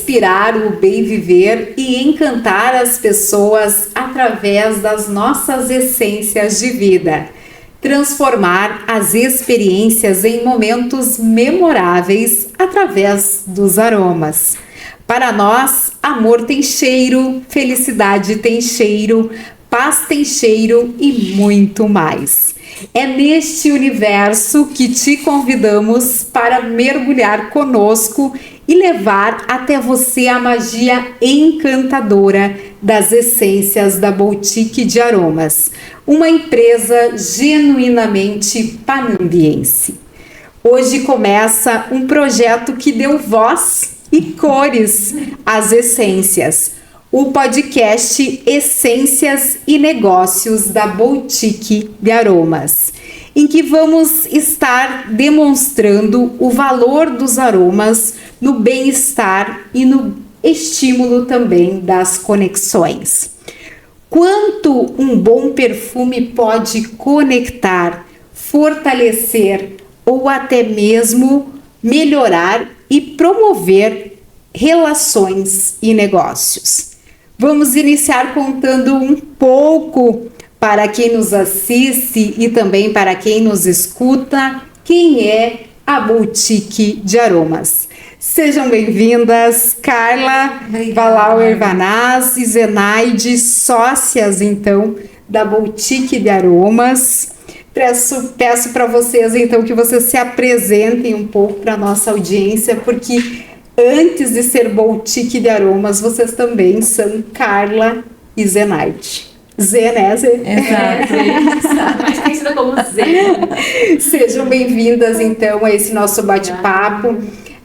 inspirar o bem viver e encantar as pessoas através das nossas essências de vida. Transformar as experiências em momentos memoráveis através dos aromas. Para nós, amor tem cheiro, felicidade tem cheiro, paz tem cheiro e muito mais. É neste universo que te convidamos para mergulhar conosco e levar até você a magia encantadora das essências da Boutique de Aromas, uma empresa genuinamente panambiense. Hoje começa um projeto que deu voz e cores às essências, o podcast Essências e Negócios da Boutique de Aromas, em que vamos estar demonstrando o valor dos aromas no bem-estar e no estímulo também das conexões. Quanto um bom perfume pode conectar, fortalecer ou até mesmo melhorar e promover relações e negócios. Vamos iniciar contando um pouco para quem nos assiste e também para quem nos escuta, quem é a Boutique de Aromas. Sejam bem-vindas, Carla Valauer Vanaz e Zenaide, sócias então da Boutique de Aromas. Peço para vocês então que vocês se apresentem um pouco para a nossa audiência, porque antes de ser Boutique de Aromas, vocês também são Carla e Zenaide. Zé, né, Zé? Exato, mais conhecida como Zé. Sejam bem-vindas então a esse nosso bate-papo,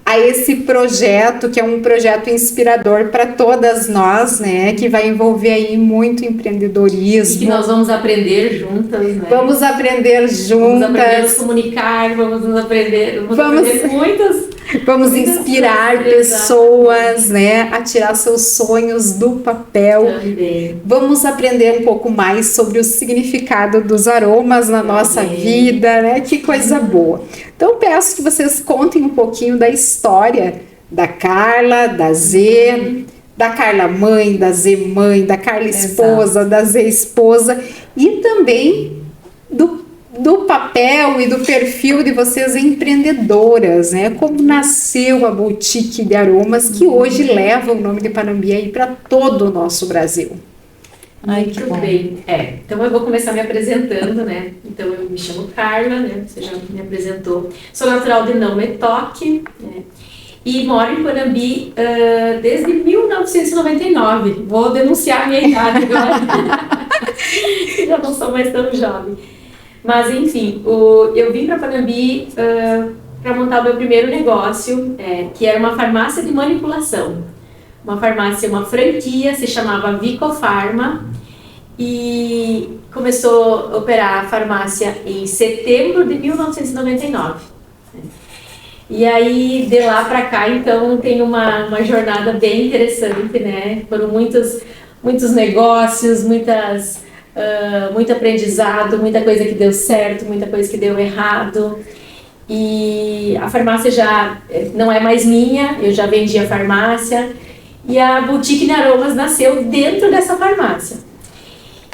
a esse projeto que é um projeto inspirador para todas nós, né, que vai envolver aí muito empreendedorismo. E que nós vamos aprender juntas, né? Vamos aprender juntas. Vamos aprender a nos comunicar, vamos aprender muitas. Vamos inspirar pessoas, né, a tirar seus sonhos do papel. Também. Vamos aprender um pouco mais sobre o significado dos aromas na nossa vida, né? Que coisa boa. Então peço que vocês contem um pouquinho da história da Carla, da Zê, da Carla mãe, da Zê mãe, da Carla esposa, da Zê esposa e também do papel e do perfil de vocês empreendedoras, né? Como nasceu a Boutique de Aromas, que hoje leva o nome de Panambi aí para todo o nosso Brasil. Ai, que bem. Então eu vou começar me apresentando, né? Então eu me chamo Carla, né? Você já me apresentou. Sou natural de Não Metoque, né? E moro em Panambi desde 1999. Vou denunciar a minha idade agora. Já não sou mais tão jovem. Mas enfim, eu vim para Panambi para montar o meu primeiro negócio, que era uma farmácia de manipulação. Uma farmácia, uma franquia, se chamava Vicofarma, e começou a operar a farmácia em setembro de 1999. E aí, de lá para cá, então, tem uma jornada bem interessante, né? Foram muitos negócios, muito aprendizado, muita coisa que deu certo, muita coisa que deu errado. E a farmácia já não é mais minha, eu já vendi a farmácia. E a Boutique de Aromas nasceu dentro dessa farmácia.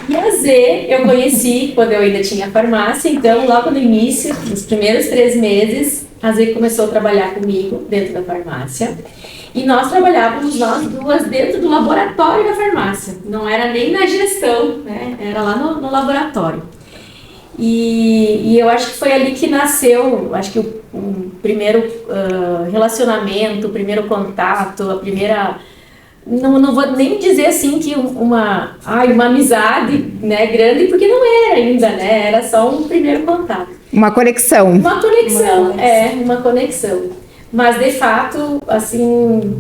E a Zê eu conheci quando eu ainda tinha farmácia, então logo no início, nos primeiros 3 meses, a Zê começou a trabalhar comigo dentro da farmácia. E nós trabalhávamos, nós duas, dentro do laboratório da farmácia. Não era nem na gestão, né? Era lá no laboratório. E eu acho que foi ali que nasceu, acho que o primeiro relacionamento, o primeiro contato, a primeira... Não vou nem dizer assim que uma amizade, né, grande, porque não era ainda, né? Era só um primeiro contato. Uma conexão. Uma conexão. Mas, de fato, assim,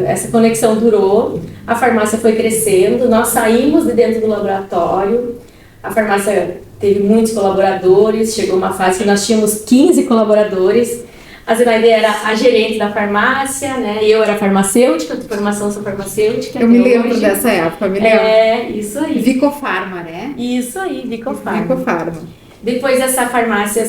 essa conexão durou, a farmácia foi crescendo, nós saímos de dentro do laboratório, a farmácia teve muitos colaboradores, chegou uma fase que nós tínhamos 15 colaboradores, a Zenaide era a gerente da farmácia, né, eu era farmacêutica, de formação sou farmacêutica. Eu me lembro dessa época, me lembro. Isso aí. Vicofarma, né? Isso aí, Vicofarma. Vicofarma. Depois essa farmácia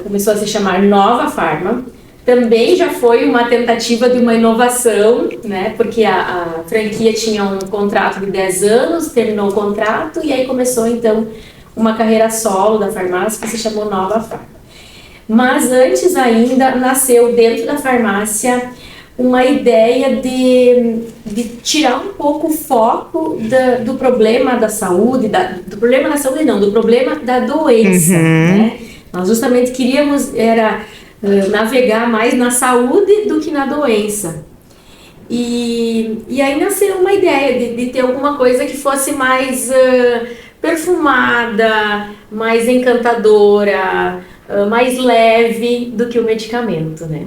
começou a se chamar Nova Farma. também já foi uma tentativa de uma inovação, né? Porque a franquia tinha um contrato de 10 anos, terminou o contrato e aí começou então uma carreira solo da farmácia que se chamou Nova Farma. Mas antes ainda nasceu dentro da farmácia uma ideia de tirar um pouco o foco do problema da saúde, do problema da saúde não, do problema da doença, né? Nós justamente queríamos navegar mais na saúde do que na doença. E aí nasceu uma ideia de ter alguma coisa que fosse mais perfumada, mais encantadora, mais leve do que o medicamento, né?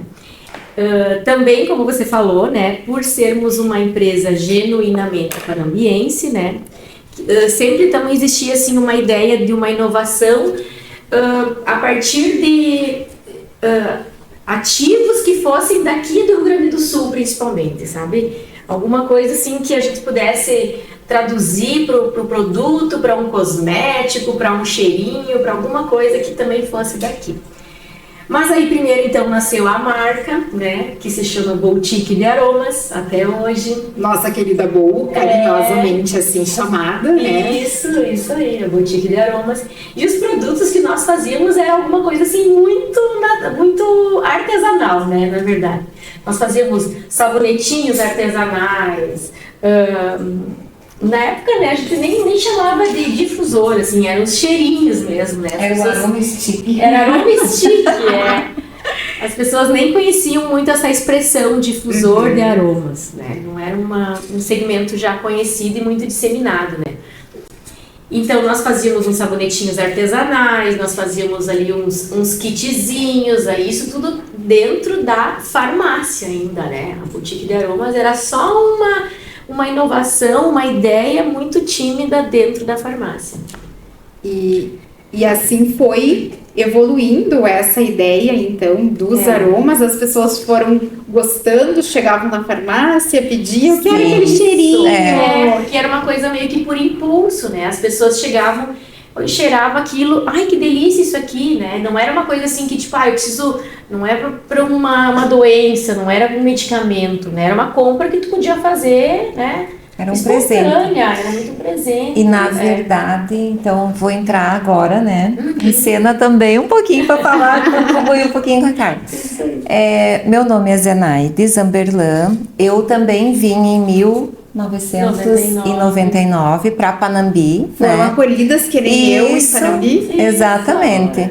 Também, como você falou, né, por sermos uma empresa genuinamente parambiense, né, sempre então existia assim uma ideia de uma inovação a partir de ativos que fossem daqui do Rio Grande do Sul, principalmente, sabe? Alguma coisa assim que a gente pudesse traduzir para o produto, para um cosmético, para um cheirinho, para alguma coisa que também fosse daqui. Mas aí primeiro então nasceu a marca, né, que se chama Boutique de Aromas, até hoje. Nossa querida Bou, carinhosamente assim chamada, né? Isso aí, a Boutique de Aromas. E os produtos que nós fazíamos era alguma coisa assim muito artesanal, né, na verdade. Nós fazíamos sabonetinhos artesanais, na época, né, a gente nem chamava de difusor, assim, eram os cheirinhos mesmo, né? Era o aroma stick. Era aroma stick, As pessoas nem conheciam muito essa expressão difusor de aromas, né? Não era um segmento já conhecido e muito disseminado, né? Então, nós fazíamos uns sabonetinhos artesanais, nós fazíamos ali uns kitzinhos, aí isso tudo dentro da farmácia ainda, né? A Boutique de Aromas era só uma inovação, uma ideia muito tímida dentro da farmácia. E assim foi evoluindo essa ideia, então, dos aromas. As pessoas foram gostando, chegavam na farmácia, pediam, quero aquele cheirinho. Porque era uma coisa meio que por impulso, né? As pessoas chegavam, cheirava aquilo, ai que delícia isso aqui, né? Não era uma coisa assim que tipo, eu preciso, não é para uma doença, não era um medicamento, né? Era uma compra que tu podia fazer, né? Era um presente. Era muito presente. E na verdade, então vou entrar agora, né? Em cena também um pouquinho para falar, contribuir um pouquinho com a Carla. Meu nome é Zenaide Zamberlan. Eu também vim em 1999 para Panambi. Foram acolhidas que nem eu em Panambi. Exatamente.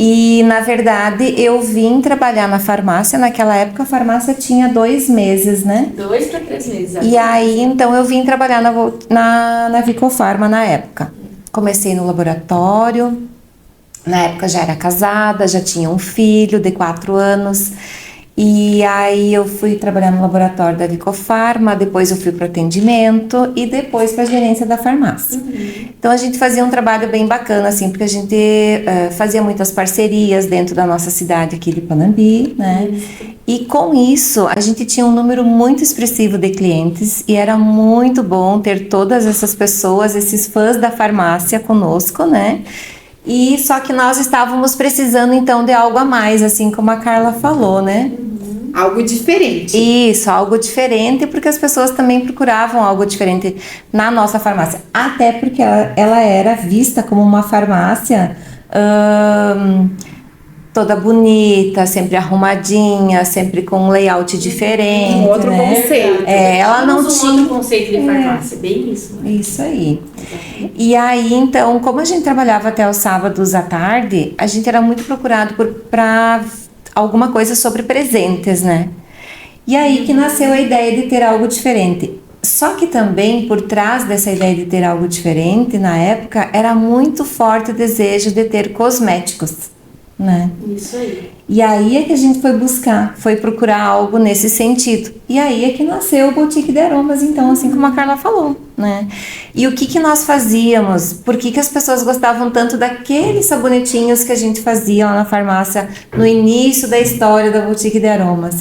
E na verdade eu vim trabalhar na farmácia. Naquela época a farmácia tinha 2 meses, né? 2 para 3 meses. E aí então eu vim trabalhar na Vicofarma na época. Comecei no laboratório. Na época já era casada, já tinha um filho de 4 anos. E aí eu fui trabalhar no laboratório da Vicofarma, depois eu fui para o atendimento e depois para a gerência da farmácia. Então a gente fazia um trabalho bem bacana, assim, porque a gente fazia muitas parcerias dentro da nossa cidade aqui de Panambi, né? E com isso a gente tinha um número muito expressivo de clientes e era muito bom ter todas essas pessoas, esses fãs da farmácia conosco, né? E só que nós estávamos precisando então de algo a mais, assim como a Carla falou, né? Algo diferente. Isso, algo diferente, porque as pessoas também procuravam algo diferente na nossa farmácia. Até porque ela era vista como uma farmácia toda bonita, sempre arrumadinha, sempre com um layout diferente. Um outro conceito. Ela não tinha outro conceito de farmácia, bem isso. Né? Isso aí. E aí, então, como a gente trabalhava até os sábados à tarde, a gente era muito procurado para alguma coisa sobre presentes, né? E aí que nasceu a ideia de ter algo diferente. Só que também, por trás dessa ideia de ter algo diferente, na época, era muito forte o desejo de ter cosméticos, né? Isso aí. E aí é que a gente foi procurar algo nesse sentido. E aí é que nasceu o Boutique de Aromas, então, assim como a Carla falou, né? E o que nós fazíamos? Por que as pessoas gostavam tanto daqueles sabonetinhos que a gente fazia lá na farmácia no início da história da Boutique de Aromas?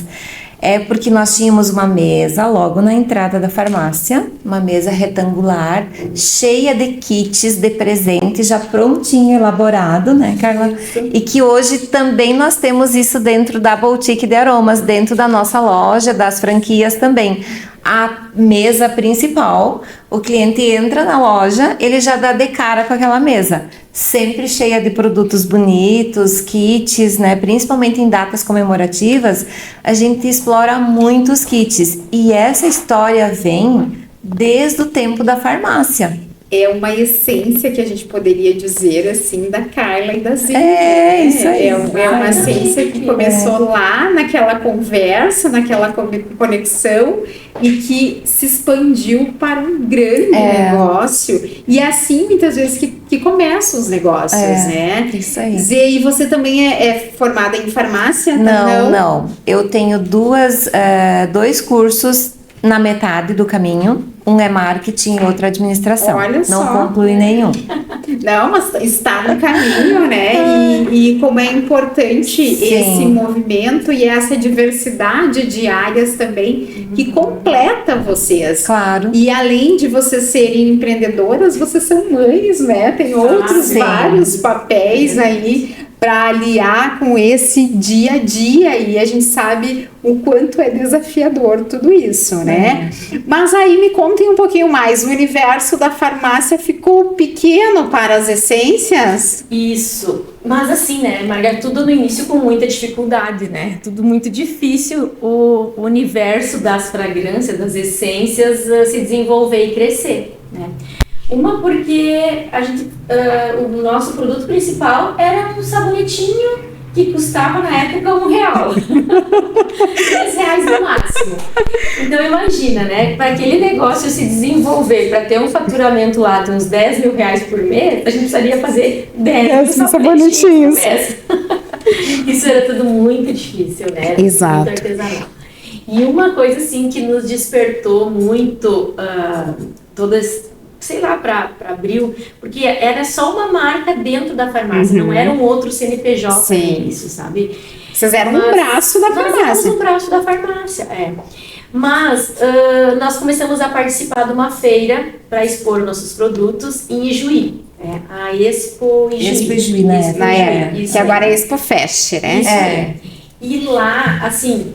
É porque nós tínhamos uma mesa logo na entrada da farmácia, uma mesa retangular, cheia de kits de presente, já prontinho, elaborado, né, Carla? E que hoje também nós temos isso dentro da Boutique de Aromas, dentro da nossa loja, das franquias também. A mesa principal, o cliente entra na loja, ele já dá de cara com aquela mesa, sempre cheia de produtos bonitos, kits, né? Principalmente em datas comemorativas, a gente explora muitos kits. E essa história vem desde o tempo da farmácia. É uma essência que a gente poderia dizer assim da Carla e da Zilda. Isso aí. É uma essência que começou lá naquela conversa, naquela conexão e que se expandiu para um grande negócio. E é assim muitas vezes que começam os negócios, né? Isso aí. Zê, e você também é formada em farmácia? Não. Eu tenho dois cursos na metade do caminho. Um é marketing e outro é administração. Olha só. Não conclui nenhum. Não, mas está no caminho, né? E como é importante esse movimento e essa diversidade de áreas também que completa vocês. Claro. E além de vocês serem empreendedoras, vocês são mães, né? Tem outros vários papéis aí para aliar com esse dia a dia, e a gente sabe o quanto é desafiador tudo isso, né? Mas aí me contem um pouquinho mais, o universo da farmácia ficou pequeno para as essências? Isso, mas assim, né, Margarida, tudo no início com muita dificuldade, né? Tudo muito difícil, o universo das fragrâncias, das essências se desenvolver e crescer, né? Uma porque o nosso produto principal era um sabonetinho que custava na época R$1, R$10 no máximo. Então imagina, né, para aquele negócio se desenvolver, para ter um faturamento lá de uns R$10 mil por mês, a gente precisaria fazer 10 sabonetinhos. Isso era tudo muito difícil, né? Exato. Muito artesanal. E uma coisa assim que nos despertou muito todas, sei lá, para Abril, porque era só uma marca dentro da farmácia, não era um outro CNPJ isso, sabe? Vocês eram um braço da farmácia. Nós éramos um braço da farmácia, Mas nós começamos a participar de uma feira para expor nossos produtos em Ijuí. A Expo Ijuí, né? Na época, que agora é Expo Fest, né? E lá, assim,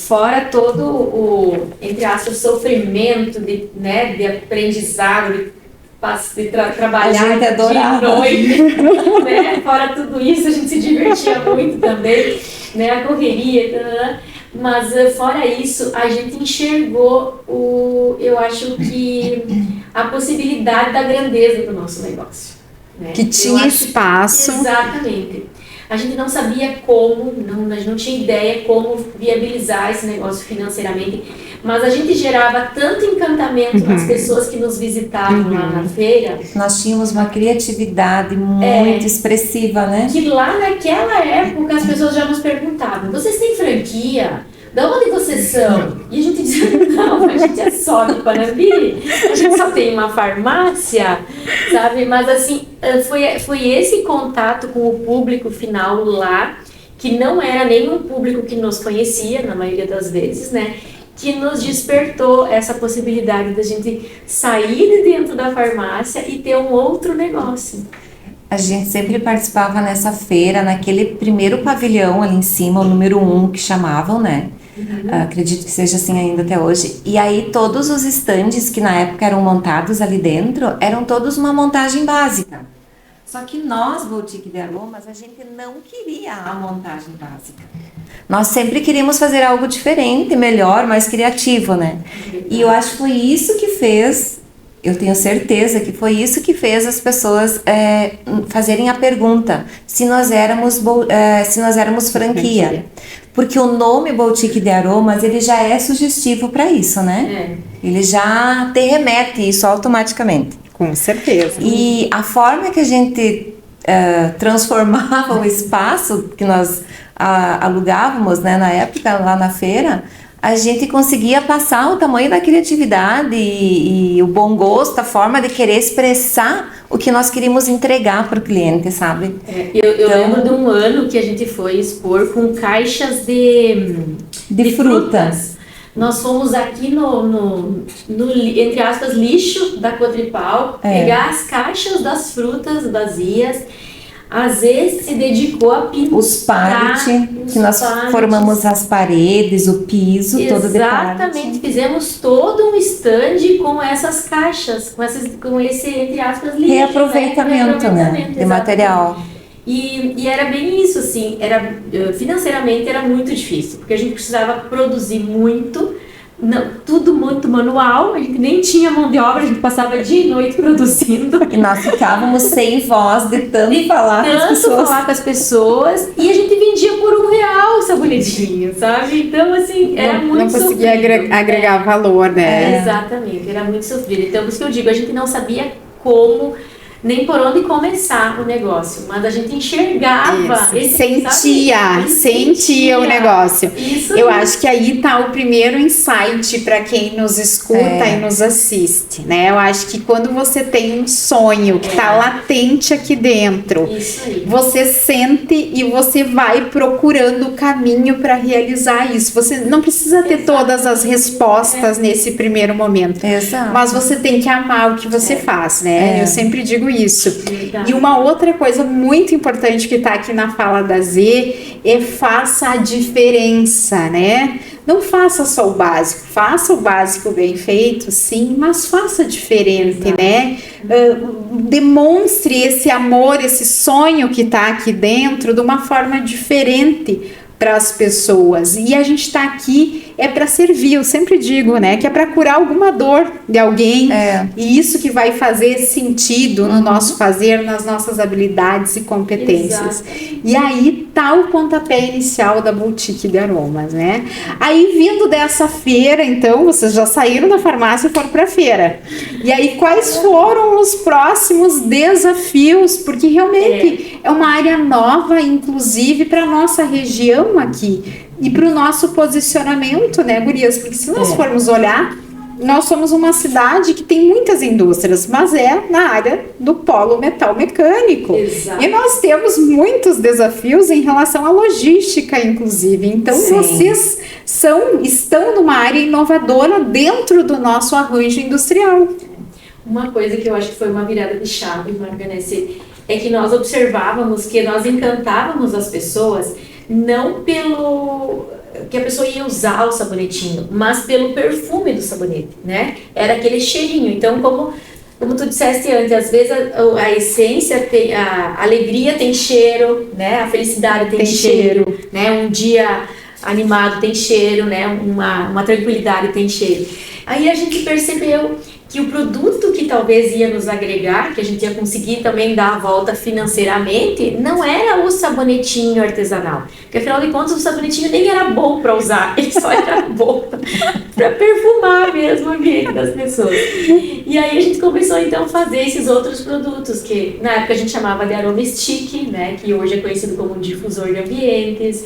fora todo o, entre aspas, sofrimento de aprendizado, de trabalhar de noite, né? Fora tudo isso, a gente se divertia muito também, né? A correria, mas fora isso, a gente enxergou eu acho que a possibilidade da grandeza do nosso negócio, né? Que tinha espaço. Exatamente. A gente não sabia como, a gente não tinha ideia como viabilizar esse negócio financeiramente, mas a gente gerava tanto encantamento nas pessoas que nos visitavam lá na feira. Nós tínhamos uma criatividade muito expressiva, né? Que lá naquela época as pessoas já nos perguntavam, vocês têm franquia? De onde vocês são? E a gente dizia, não, a gente é só de Panambi, a gente só tem uma farmácia, sabe? Mas assim, foi esse contato com o público final lá, que não era nenhum público que nos conhecia, na maioria das vezes, né? Que nos despertou essa possibilidade da gente sair de dentro da farmácia e ter um outro negócio. A gente sempre participava nessa feira, naquele primeiro pavilhão ali em cima, o número 1 que chamavam, né? Acredito que seja assim ainda até hoje. E aí todos os estandes que na época eram montados ali dentro, eram todos uma montagem básica. Só que nós, Boutique de Aromas, a gente não queria a montagem básica. Nós sempre queríamos fazer algo diferente, melhor, mais criativo, né? E eu acho que foi isso que fez... Eu tenho certeza que foi isso que fez as pessoas fazerem a pergunta se nós éramos franquia. Porque o nome Boutique de Aromas, ele já é sugestivo para isso, né? Ele já te remete isso automaticamente. Com certeza. E a forma que a gente transformava o espaço que nós alugávamos, né, na época, lá na feira, a gente conseguia passar o tamanho da criatividade e o bom gosto, a forma de querer expressar o que nós queríamos entregar para o cliente, sabe? Eu lembro de um ano que a gente foi expor com caixas de de frutas. Nós fomos aqui no entre aspas, lixo da Cotripal, pegar as caixas das frutas vazias. Às vezes se dedicou a pintar os pallet, que nós formamos as paredes, o piso, todo de pallet. Exatamente, fizemos todo um stand com essas caixas, com esse, entre aspas, lixo. Reaproveitamento, né? De material. E era bem isso, assim, financeiramente era muito difícil, porque a gente precisava produzir muito, tudo muito manual, a gente nem tinha mão de obra, a gente passava dia e noite produzindo. E nós ficávamos sem voz de tanto falar com as pessoas. E a gente vendia por R$1 o sabonetinho, sabe? Então, assim, era muito sofrido. Não conseguia agregar valor, né? Exatamente, era muito sofrido. Então, por isso que eu digo, a gente não sabia como, nem por onde começar o negócio, mas a gente enxergava, sentia o negócio. Isso eu acho que aí tá o primeiro insight para quem nos escuta e nos assiste, né? Eu acho que quando você tem um sonho que tá latente aqui dentro, você sente e você vai procurando o caminho para realizar isso. Você não precisa ter todas as respostas nesse primeiro momento, mas você tem que amar o que você faz, né? Eu sempre digo isso. E uma outra coisa muito importante que está aqui na fala da Z é faça a diferença, né? Não faça só o básico, faça o básico bem feito, sim, mas faça diferente, né? Demonstre esse amor, esse sonho que está aqui dentro de uma forma diferente para as pessoas. E a gente está aqui para servir, eu sempre digo, né, que é para curar alguma dor de alguém, e isso que vai fazer sentido no nosso fazer, nas nossas habilidades e competências. E aí tá o pontapé inicial da Boutique de Aromas, né? Aí vindo dessa feira, então, vocês já saíram da farmácia e foram para a feira. E aí quais foram os próximos desafios? Porque realmente é uma área nova, inclusive para nossa região aqui. E para o nosso posicionamento, né, gurias? Porque se nós formos olhar, nós somos uma cidade que tem muitas indústrias, mas é na área do polo metal mecânico. E nós temos muitos desafios em relação à logística, inclusive. Então, vocês estão numa área inovadora dentro do nosso arranjo industrial. Uma coisa que eu acho que foi uma virada de chave, Marganese, é que nós observávamos que nós encantávamos as pessoas não pelo que a pessoa ia usar o sabonetinho, mas pelo perfume do sabonete, né? Era aquele cheirinho. Então, como tu disseste antes, às vezes a essência tem, a alegria tem cheiro, né? A felicidade tem cheiro, né? Um dia animado tem cheiro, né? Uma tranquilidade tem cheiro. Aí a gente percebeu que o produto que talvez ia nos agregar, que a gente ia conseguir também dar a volta financeiramente, não era o sabonetinho artesanal. Porque afinal de contas o sabonetinho nem era bom para usar, ele só era bom para perfumar mesmo o ambiente das pessoas. E aí a gente começou então a fazer esses outros produtos, que na época a gente chamava de Aroma Stick, né, que hoje é conhecido como um difusor de ambientes.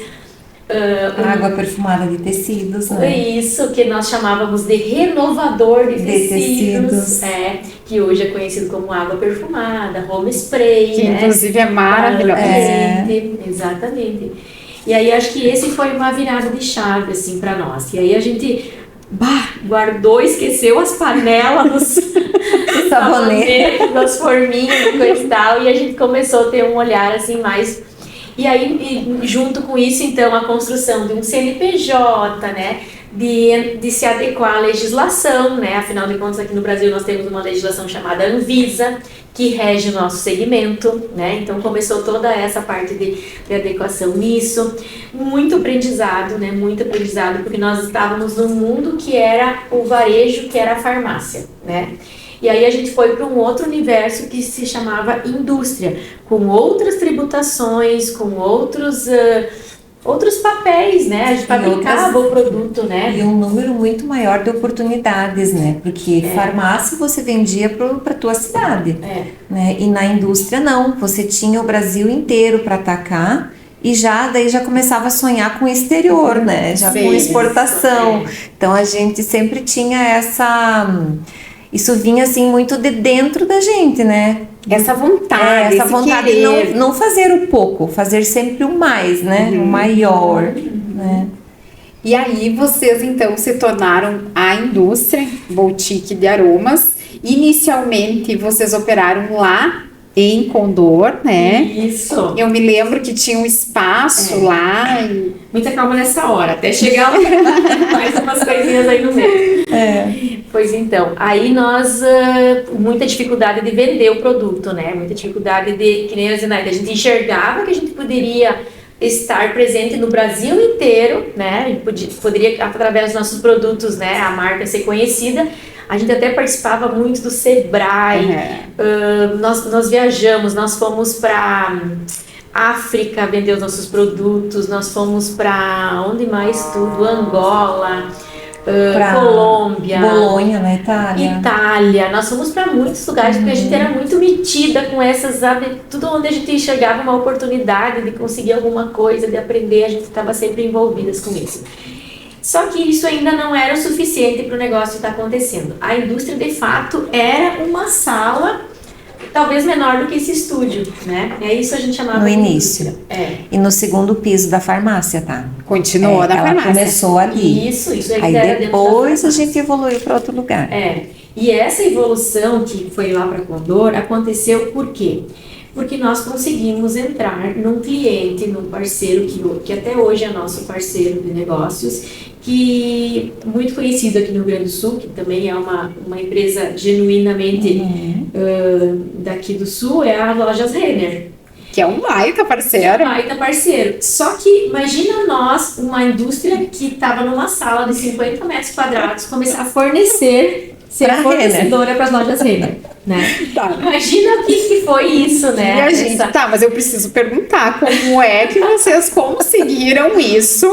Água perfumada de tecidos, né? Isso, que nós chamávamos de renovador de tecidos. Que hoje é conhecido como água perfumada, home spray, que né? Inclusive é maravilhoso. Exatamente. E aí acho que esse foi uma virada de chave, assim, para nós. E aí a gente guardou, esqueceu as panelas dos sabonetes, das forminhas e coisa e tal, e a gente começou a ter um olhar, assim, mais... E aí, junto com isso, então, a construção de um CNPJ, né, de se adequar à legislação, né, afinal de contas, aqui no Brasil nós temos uma legislação chamada Anvisa, que rege o nosso segmento, né, então começou toda essa parte de adequação nisso, muito aprendizado, né, muito aprendizado, porque nós estávamos num mundo que era o varejo, que era a farmácia, né. E aí a gente foi para um outro universo que se chamava indústria, com outras tributações, com outros papéis, né? A gente fabricava o produto, né? E um número muito maior de oportunidades, né? Porque farmácia você vendia para tua cidade, né? E na indústria não, você tinha o Brasil inteiro para atacar. E daí já começava a sonhar com o exterior, né? Já com exportação. Então a gente sempre tinha isso vinha assim muito de dentro da gente, né? Essa vontade, essa vontade de não fazer o pouco, fazer sempre o mais, né? O maior, né? E aí vocês então se tornaram a indústria Boutique de Aromas. Inicialmente vocês operaram lá em Condor, né? Isso. Eu me lembro que tinha um espaço lá. Muita calma nessa hora, até chegar lá. Mais umas coisinhas aí no meio. Pois então, aí nós, muita dificuldade de vender o produto, né? Muita dificuldade de, que nem a Zenaide, a gente enxergava que a gente poderia estar presente no Brasil inteiro, né? A gente poderia, através dos nossos produtos, né? A marca ser conhecida. A gente até participava muito do Sebrae, nós viajamos, nós fomos para África vender os nossos produtos, nós fomos para onde mais tudo, Angola, Colômbia, Bolonha, na Itália. Nós fomos para muitos lugares porque a gente era muito metida com essas, tudo onde a gente enxergava uma oportunidade de conseguir alguma coisa, de aprender, a gente estava sempre envolvidas com isso. Só que isso ainda não era o suficiente para o negócio estar acontecendo. A indústria, de fato, era uma sala talvez menor do que esse estúdio, né? É isso a gente chamava no de início. E no segundo piso da farmácia, tá? Continuou na ela farmácia. Começou ali. Isso aí era depois a gente evoluiu para outro lugar. E essa evolução que foi lá para Condor aconteceu por quê? Porque nós conseguimos entrar num cliente, num parceiro que até hoje é nosso parceiro de negócios, que muito conhecido aqui no Rio Grande do Sul, que também é uma empresa genuinamente daqui do Sul, é a Lojas Renner. Que é um baita parceiro. Só que imagina nós, uma indústria que estava numa sala de 50 metros quadrados, começar a ser fornecedora para as Lojas Renner, né? Tá. Imagina o que foi isso, né? E a gente, mas eu preciso perguntar como é que vocês conseguiram isso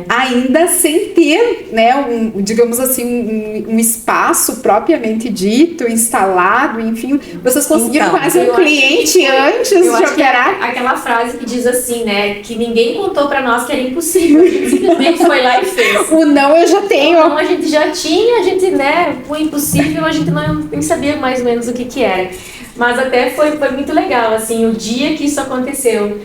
ainda sem ter, né, digamos assim, um espaço propriamente dito, instalado, enfim, vocês conseguiram quase um cliente antes de operar? Aquela frase que diz assim, né, que ninguém contou pra nós que era impossível, a gente simplesmente foi lá e fez. O não eu já tenho. O não a gente já tinha, a gente, né, o impossível a gente nem sabia mais ou menos o que era. Mas até foi muito legal, assim, o dia que isso aconteceu.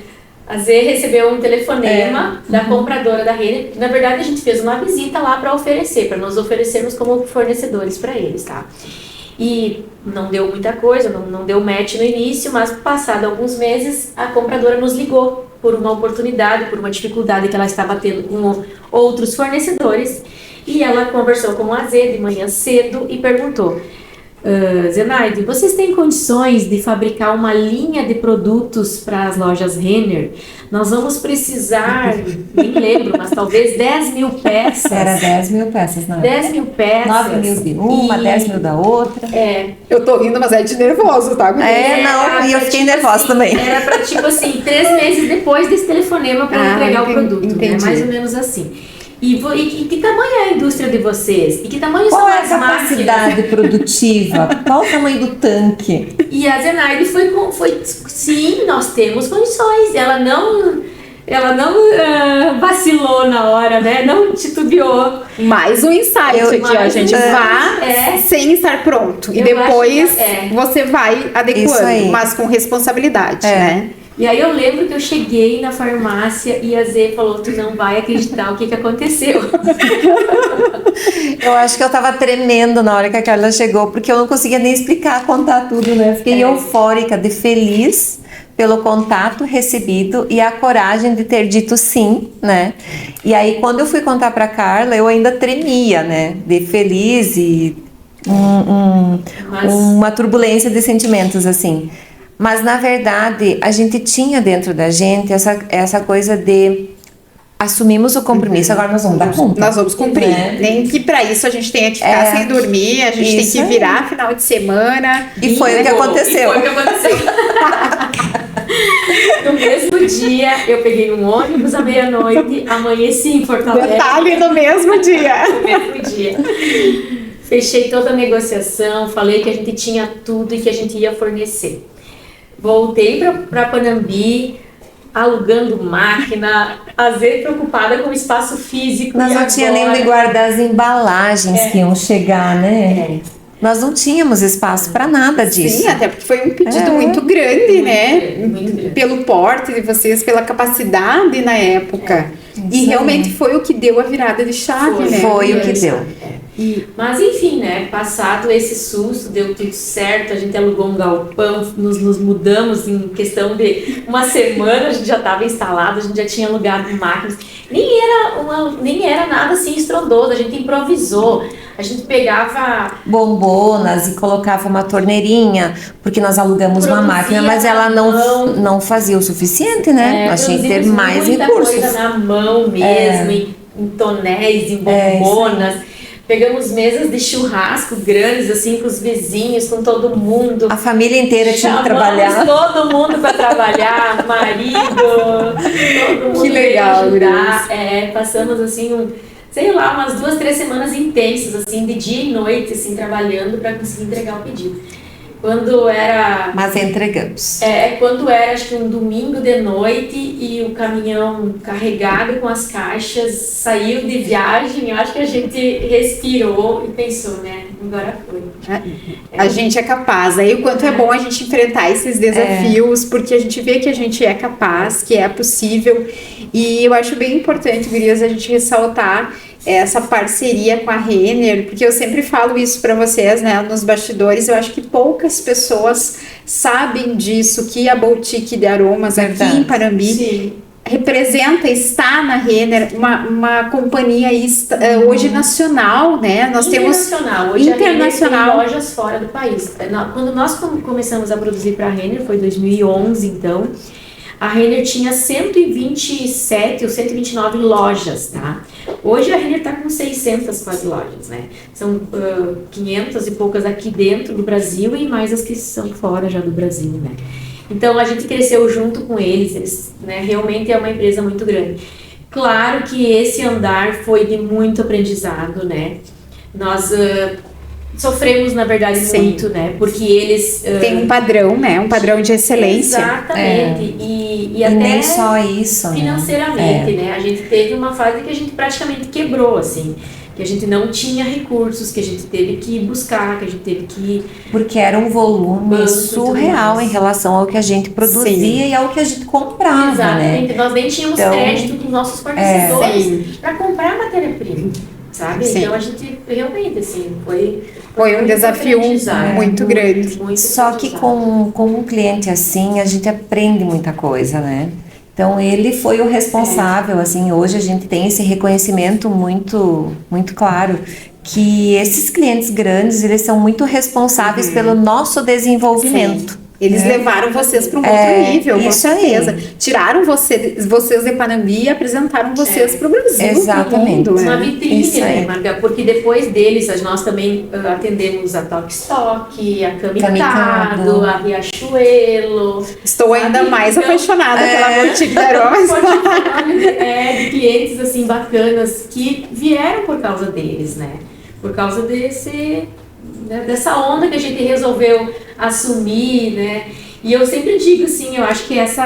A Zê recebeu um telefonema da compradora da Renner. Na verdade, a gente fez uma visita lá para nos oferecermos como fornecedores para eles, tá? E não deu muita coisa, não deu match no início, mas passado alguns meses, a compradora nos ligou por uma oportunidade, por uma dificuldade que ela estava tendo com outros fornecedores. E ela conversou com a Zê de manhã cedo e perguntou: Zenaide, vocês têm condições de fabricar uma linha de produtos para as lojas Renner? Nós vamos precisar, nem lembro, mas talvez 10 mil peças. Era 10 mil peças, não? 10 mil peças. 9 mil de uma, 10 mil da outra. Eu tô rindo, mas é de nervoso, tá? E eu fiquei nervosa também. Era para, tipo assim, 3 meses depois desse telefonema para entregar o produto, né? Mais ou menos assim. E que tamanho é a indústria de vocês? E que tamanho são as máquinas? Qual é a capacidade produtiva? Qual o tamanho do tanque? E a Zenaide foi sim, nós temos condições. Ela não vacilou na hora, né? Não titubeou. Mais um insight aqui, ó. A gente vá sem estar pronto. E depois você vai adequando, mas com responsabilidade, né? E aí eu lembro que eu cheguei na farmácia e a Zê falou: tu não vai acreditar o que aconteceu. Eu acho que eu tava tremendo na hora que a Carla chegou, porque eu não conseguia nem explicar, contar tudo, né? Eu fiquei eufórica, de feliz pelo contato recebido e a coragem de ter dito sim, né? E aí quando eu fui contar pra Carla, eu ainda tremia, né? De feliz e uma turbulência de sentimentos, assim. Mas, na verdade, a gente tinha dentro da gente essa coisa de assumimos o compromisso, agora nós vamos dar conta. Nós vamos cumprir. Nem que para isso a gente tenha que ficar sem dormir, a gente tem que virar final de semana. E foi o que aconteceu. No mesmo dia, eu peguei um ônibus à meia-noite, amanheci em Porto Alegre. Detalhe no mesmo dia. No mesmo dia. Fechei toda a negociação, falei que a gente tinha tudo e que a gente ia fornecer. Voltei para Panambi, alugando máquina, às vezes preocupada com o espaço físico. Nós não tínhamos nem onde guardar as embalagens que iam chegar, né? Nós não tínhamos espaço para nada disso. Sim, até porque foi um pedido muito grande, né? Muito grande. Pelo porte de vocês, pela capacidade na época. E Isso realmente aí. foi o que deu a virada de chave, né? Foi o que Isso. deu. Mas enfim, né? Passado esse susto, deu tudo certo, a gente alugou um galpão, nos mudamos em questão de uma semana, a gente já estava instalado, a gente já tinha alugado máquinas. Nem era nada assim estrondoso, a gente improvisou, a gente pegava Bombonas e colocava uma torneirinha, porque nós alugamos uma Produzia máquina, mas ela na mão. não fazia o suficiente, né? Nós tinha que ter produzimos mais muita recursos. coisa na mão mesmo, em tonéis, em bombonas. Pegamos mesas de churrasco grandes, assim, com os vizinhos, com todo mundo. A família inteira tinha que Chamamos trabalhar. todo mundo para trabalhar, marido, todo mundo Que legal, veio ajudar. Passamos, assim, sei lá, umas 2, 3 semanas intensas, assim, de dia e noite, assim, trabalhando para conseguir entregar o pedido. Quando era... Mas entregamos. Quando era, acho que um domingo de noite e o caminhão carregado com as caixas saiu de viagem, eu acho que a gente respirou e pensou, né, agora foi. A gente é capaz. Aí o quanto é bom a gente enfrentar esses desafios, porque a gente vê que a gente é capaz, que é possível. E eu acho bem importante, gurias, a gente ressaltar essa parceria com a Renner, porque eu sempre falo isso para vocês, né, nos bastidores. Eu acho que poucas pessoas sabem disso, que a Boutique de Aromas aqui em Panambi representa, está na Renner, uma companhia hoje nacional, né? Nós temos hoje internacional. A Renner tem lojas fora do país. Quando nós começamos a produzir para a Renner, foi 2011, então, a Renner tinha 127 ou 129 lojas, tá? Hoje a Renner está com 600 quase lojas, né? São 500 e poucas aqui dentro do Brasil e mais as que são fora já do Brasil, né? Então a gente cresceu junto com eles, né? Realmente é uma empresa muito grande. Claro que esse andar foi de muito aprendizado, né? Nós sofremos, na verdade, muito, né? Porque eles... tem um padrão, né? Um padrão de excelência. Exatamente. E até nem só isso, financeiramente, né? A gente teve uma fase que a gente praticamente quebrou, assim. Que a gente não tinha recursos, que a gente teve que buscar, que a gente teve que... Porque era um volume surreal em relação ao que a gente produzia e ao que a gente comprava, Exatamente. né? Nós nem tínhamos crédito com nossos fornecedores para comprar matéria-prima, sabe? Então a gente realmente, assim, foi um desafio muito grande. Muito Só que com um cliente assim, a gente aprende muita coisa, né? Então ele foi o responsável, assim, hoje a gente tem esse reconhecimento muito, muito claro que esses clientes grandes, eles são muito responsáveis pelo nosso desenvolvimento. Eles levaram vocês para um outro nível, com certeza. Aí. Tiraram vocês de Panambi e apresentaram vocês para o Brasil. Exatamente. Pro mundo, uma vitrine, né, Marga? Porque depois deles, nós também atendemos a Tok Stock, a Kamikado, a Riachuelo. Estou ainda mais apaixonada pela Boutique de Aromas. De clientes, assim, bacanas que vieram por causa deles, né? Por causa dessa onda que a gente resolveu assumir, né? E eu sempre digo assim, eu acho que às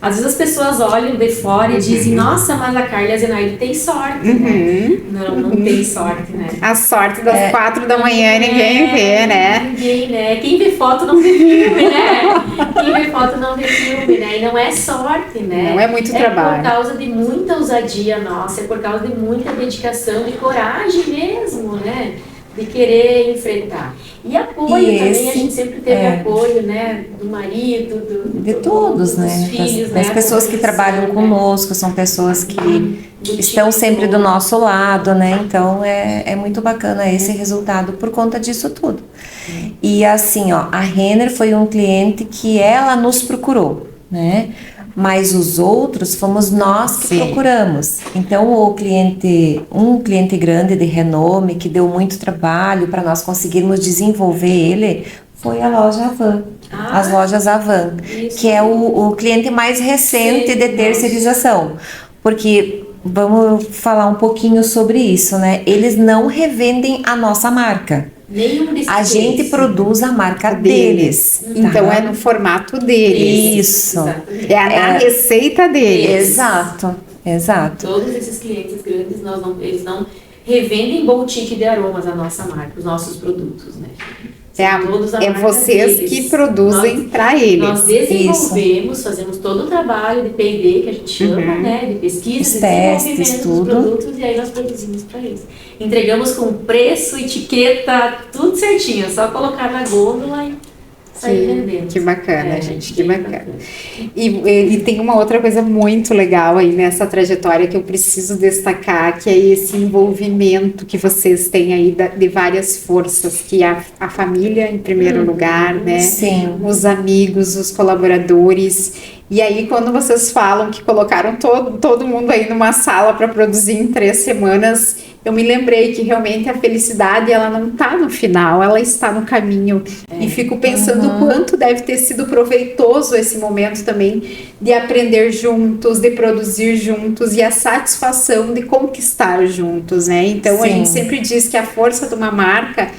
vezes as pessoas olham de fora e dizem, nossa, mas a Carla e a Zenaide tem sorte, né? Não tem sorte, né? A sorte das 4 da manhã ninguém vê, né? Ninguém, né? Quem vê foto não vê filme, né? Quem vê foto não vê filme, né? E não é sorte, né? Não é muito trabalho. É por causa de muita ousadia nossa, é por causa de muita dedicação, de coragem mesmo, né? De querer enfrentar. E apoio também, a gente sempre teve apoio, né? Do marido, de todos, dos né? filhos, das pessoas que trabalham conosco, são pessoas que estão sempre do nosso lado, né? Então é muito bacana esse resultado por conta disso tudo. E assim, ó, a Renner foi um cliente que ela nos procurou, né? Mas os outros fomos nós que procuramos. Então um cliente grande de renome que deu muito trabalho para nós conseguirmos desenvolver ele foi a loja Avan, as lojas Avan, que é o cliente mais recente de terceirização. Porque vamos falar um pouquinho sobre isso, né? Eles não revendem a nossa marca. A gente produz a marca deles. Então é no formato deles. Isso. É na receita deles. Exato. Todos esses clientes grandes, eles não revendem Boutique de Aromas, a nossa marca, os nossos produtos, né? Todos a É marca vocês deles. que produzem para eles. Nós desenvolvemos, fazemos todo o trabalho de P&D, que a gente chama, né? De pesquisa, Os de testes, desenvolvimento tudo. dos produtos, e aí nós produzimos para eles. Entregamos com preço, etiqueta, tudo certinho. É só colocar na gôndola e sair vendendo. Que bacana, gente, que bem bacana. E tem uma outra coisa muito legal aí nessa trajetória que eu preciso destacar, que é esse envolvimento que vocês têm aí de várias forças, que é a família em primeiro lugar, né? Sim. Os amigos, os colaboradores. E aí, quando vocês falam que colocaram todo mundo aí numa sala para produzir em 3 semanas, eu me lembrei que realmente a felicidade, ela não está no final, ela está no caminho. E fico pensando o quanto deve ter sido proveitoso esse momento também de aprender juntos, de produzir juntos e a satisfação de conquistar juntos, né? Então, a gente sempre diz que a força de uma marca,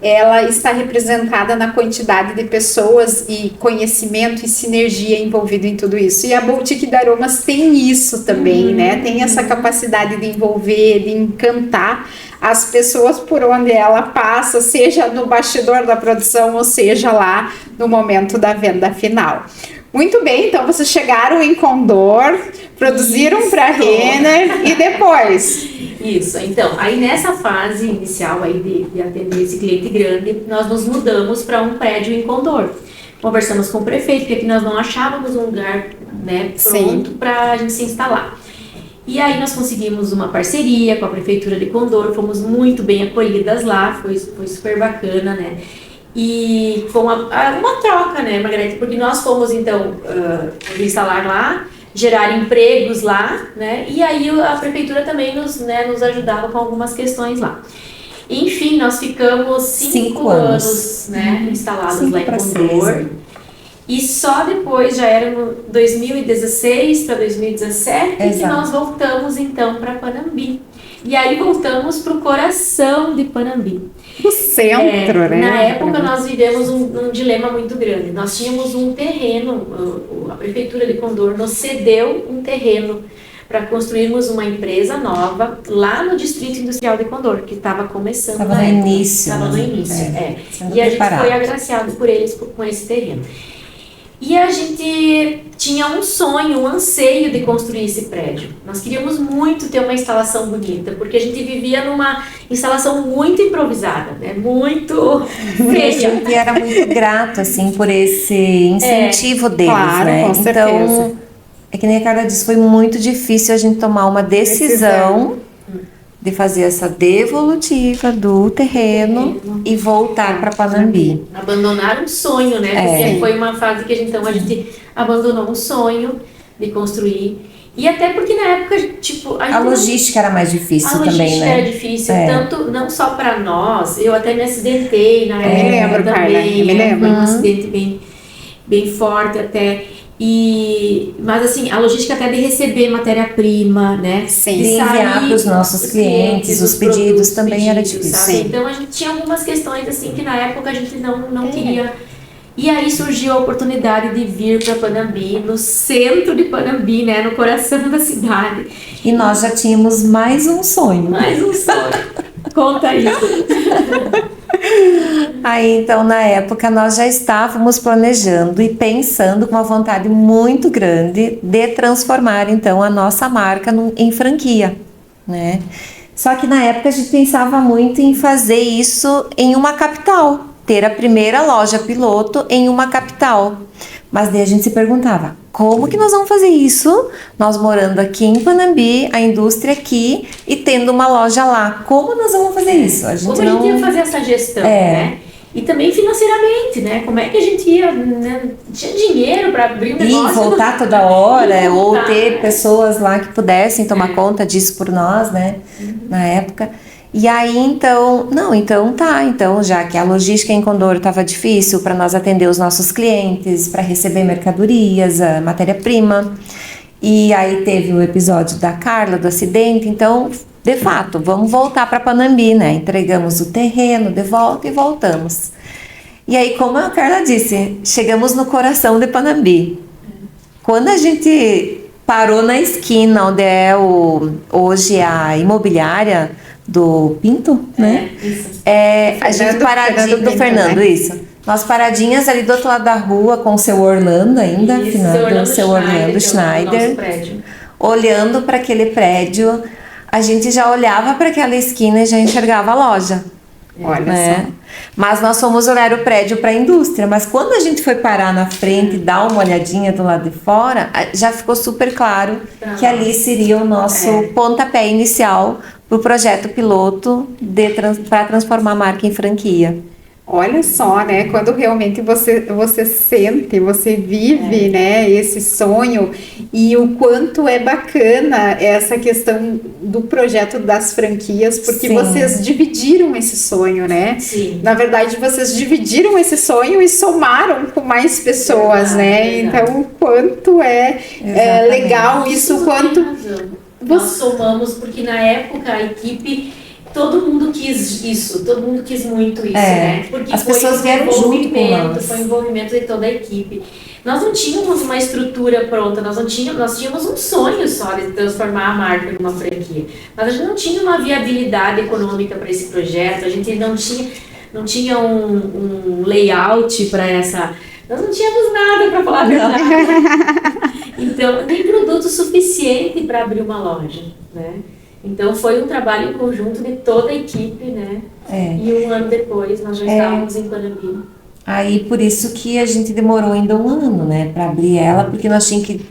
ela está representada na quantidade de pessoas e conhecimento e sinergia envolvido em tudo isso. E a Boutique de Aromas tem isso também, né? Tem essa capacidade de envolver, de encantar as pessoas por onde ela passa, seja no bastidor da produção ou seja lá no momento da venda final. Muito bem, então vocês chegaram em Condor, produziram para a Renner e depois... Isso, então, aí nessa fase inicial aí de atender esse cliente grande, nós nos mudamos para um prédio em Condor. Conversamos com o prefeito, porque aqui nós não achávamos um lugar, né, pronto para a gente se instalar. E aí nós conseguimos uma parceria com a prefeitura de Condor, fomos muito bem acolhidas lá, foi super bacana, né? E foi uma troca, né, Margarete? Porque nós fomos, então, instalar lá, gerar empregos lá, né? E aí a prefeitura também nos ajudava com algumas questões lá. Enfim, nós ficamos 5 anos, né, instalados lá em Condor. E só depois, já era no 2016 para 2017, que nós voltamos então para Panambi. E aí voltamos para o coração de Panambi. O centro, né? Na época nós vivemos um dilema muito grande. Nós tínhamos um terreno, a prefeitura de Condor nos cedeu um terreno para construirmos uma empresa nova lá no Distrito Industrial de Condor, que estava começando. Estava no início. Estava no início, E a gente foi agraciado por eles com esse terreno. E a gente tinha um sonho, um anseio de construir esse prédio. Nós queríamos muito ter uma instalação bonita, porque a gente vivia numa instalação muito improvisada, né? Muito feia. E era muito grato, assim, por esse incentivo deles, claro, né? Com certeza. Então, é que nem a Carla disse, foi muito difícil a gente tomar uma decisão de fazer essa devolutiva do terreno e voltar para Panambi. Abandonar um sonho, né? Porque foi uma fase que a gente abandonou um sonho de construir. E até porque na época, tipo... A logística era mais difícil também, né? A logística era difícil, tanto, não só para nós. Eu até me acidentei na época. Me lembro, Carla, me lembro. Um acidente bem forte até... Mas assim, a logística até de receber matéria-prima, né? Sim. De enviar para os nossos clientes, os pedidos também era difícil. Então a gente tinha algumas questões assim que na época a gente não queria. E aí surgiu a oportunidade de vir para Panambi, no centro de Panambi, né? No coração da cidade. E nós já tínhamos mais um sonho. Mais um sonho. Conta isso. Aí, então, na época, nós já estávamos planejando e pensando com uma vontade muito grande de transformar, então, a nossa marca em franquia, né? Só que, na época, a gente pensava muito em fazer isso em uma capital, ter a primeira loja piloto em uma capital. Mas daí a gente se perguntava, como que nós vamos fazer isso? Nós morando aqui em Panambi, a indústria aqui e tendo uma loja lá. Como nós vamos fazer isso? A gente ia fazer essa gestão, né? E também financeiramente, né? Como é que a gente ia... Né? Tinha dinheiro para abrir um negócio. E voltar toda hora, ou ter pessoas lá que pudessem tomar conta disso por nós, né? Na época. E aí, então, então já que a logística em Condor estava difícil para nós atender os nossos clientes, para receber mercadorias, a matéria-prima, e aí teve o episódio da Carla, do acidente, então, de fato, vamos voltar para Panambi, né? Entregamos o terreno de volta e voltamos. E aí, como a Carla disse, chegamos no coração de Panambi. Quando a gente parou na esquina onde é hoje a imobiliária, do Pinto, né? Isso. A gente paradinha do Pinto, Fernando, né? isso. Nós paradinhas ali do outro lado da rua com o seu Orlando ainda, Isso, finado, seu Orlando que é o nosso Schneider, prédio. olhando para aquele prédio, a gente já olhava para aquela esquina e já enxergava a loja. Olha Né? só. Mas nós fomos olhar o prédio para a indústria, mas quando a gente foi parar na frente e dar uma olhadinha do lado de fora, já ficou super claro que ali seria o nosso pontapé inicial para o projeto piloto para transformar a marca em franquia. Olha só, né? Quando realmente você sente, você vive, né, esse sonho e o quanto é bacana essa questão do projeto das franquias, porque Sim. vocês dividiram esse sonho, né? Sim. Na verdade, vocês dividiram esse sonho e somaram com mais pessoas, Verdade, né? verdade. Então, o quanto é Exatamente. legal isso, o tem quanto... razão. Nós somamos, porque na época a equipe, todo mundo quis isso, todo mundo quis muito isso, né? Porque as pessoas vieram junto com nós. foi envolvimento de toda a equipe. Nós não tínhamos uma estrutura pronta, nós tínhamos um sonho só de transformar a marca em uma franquia. Mas a gente não tinha uma viabilidade econômica para esse projeto, a gente não tinha um layout para essa... Nós não tínhamos nada, para falar a verdade. Então, nem produto suficiente para abrir uma loja, né? Então, foi um trabalho em conjunto de toda a equipe, né? E um ano depois, nós já estávamos em Panambi. Aí, por isso que a gente demorou ainda um ano, né, para abrir ela, porque nós tínhamos que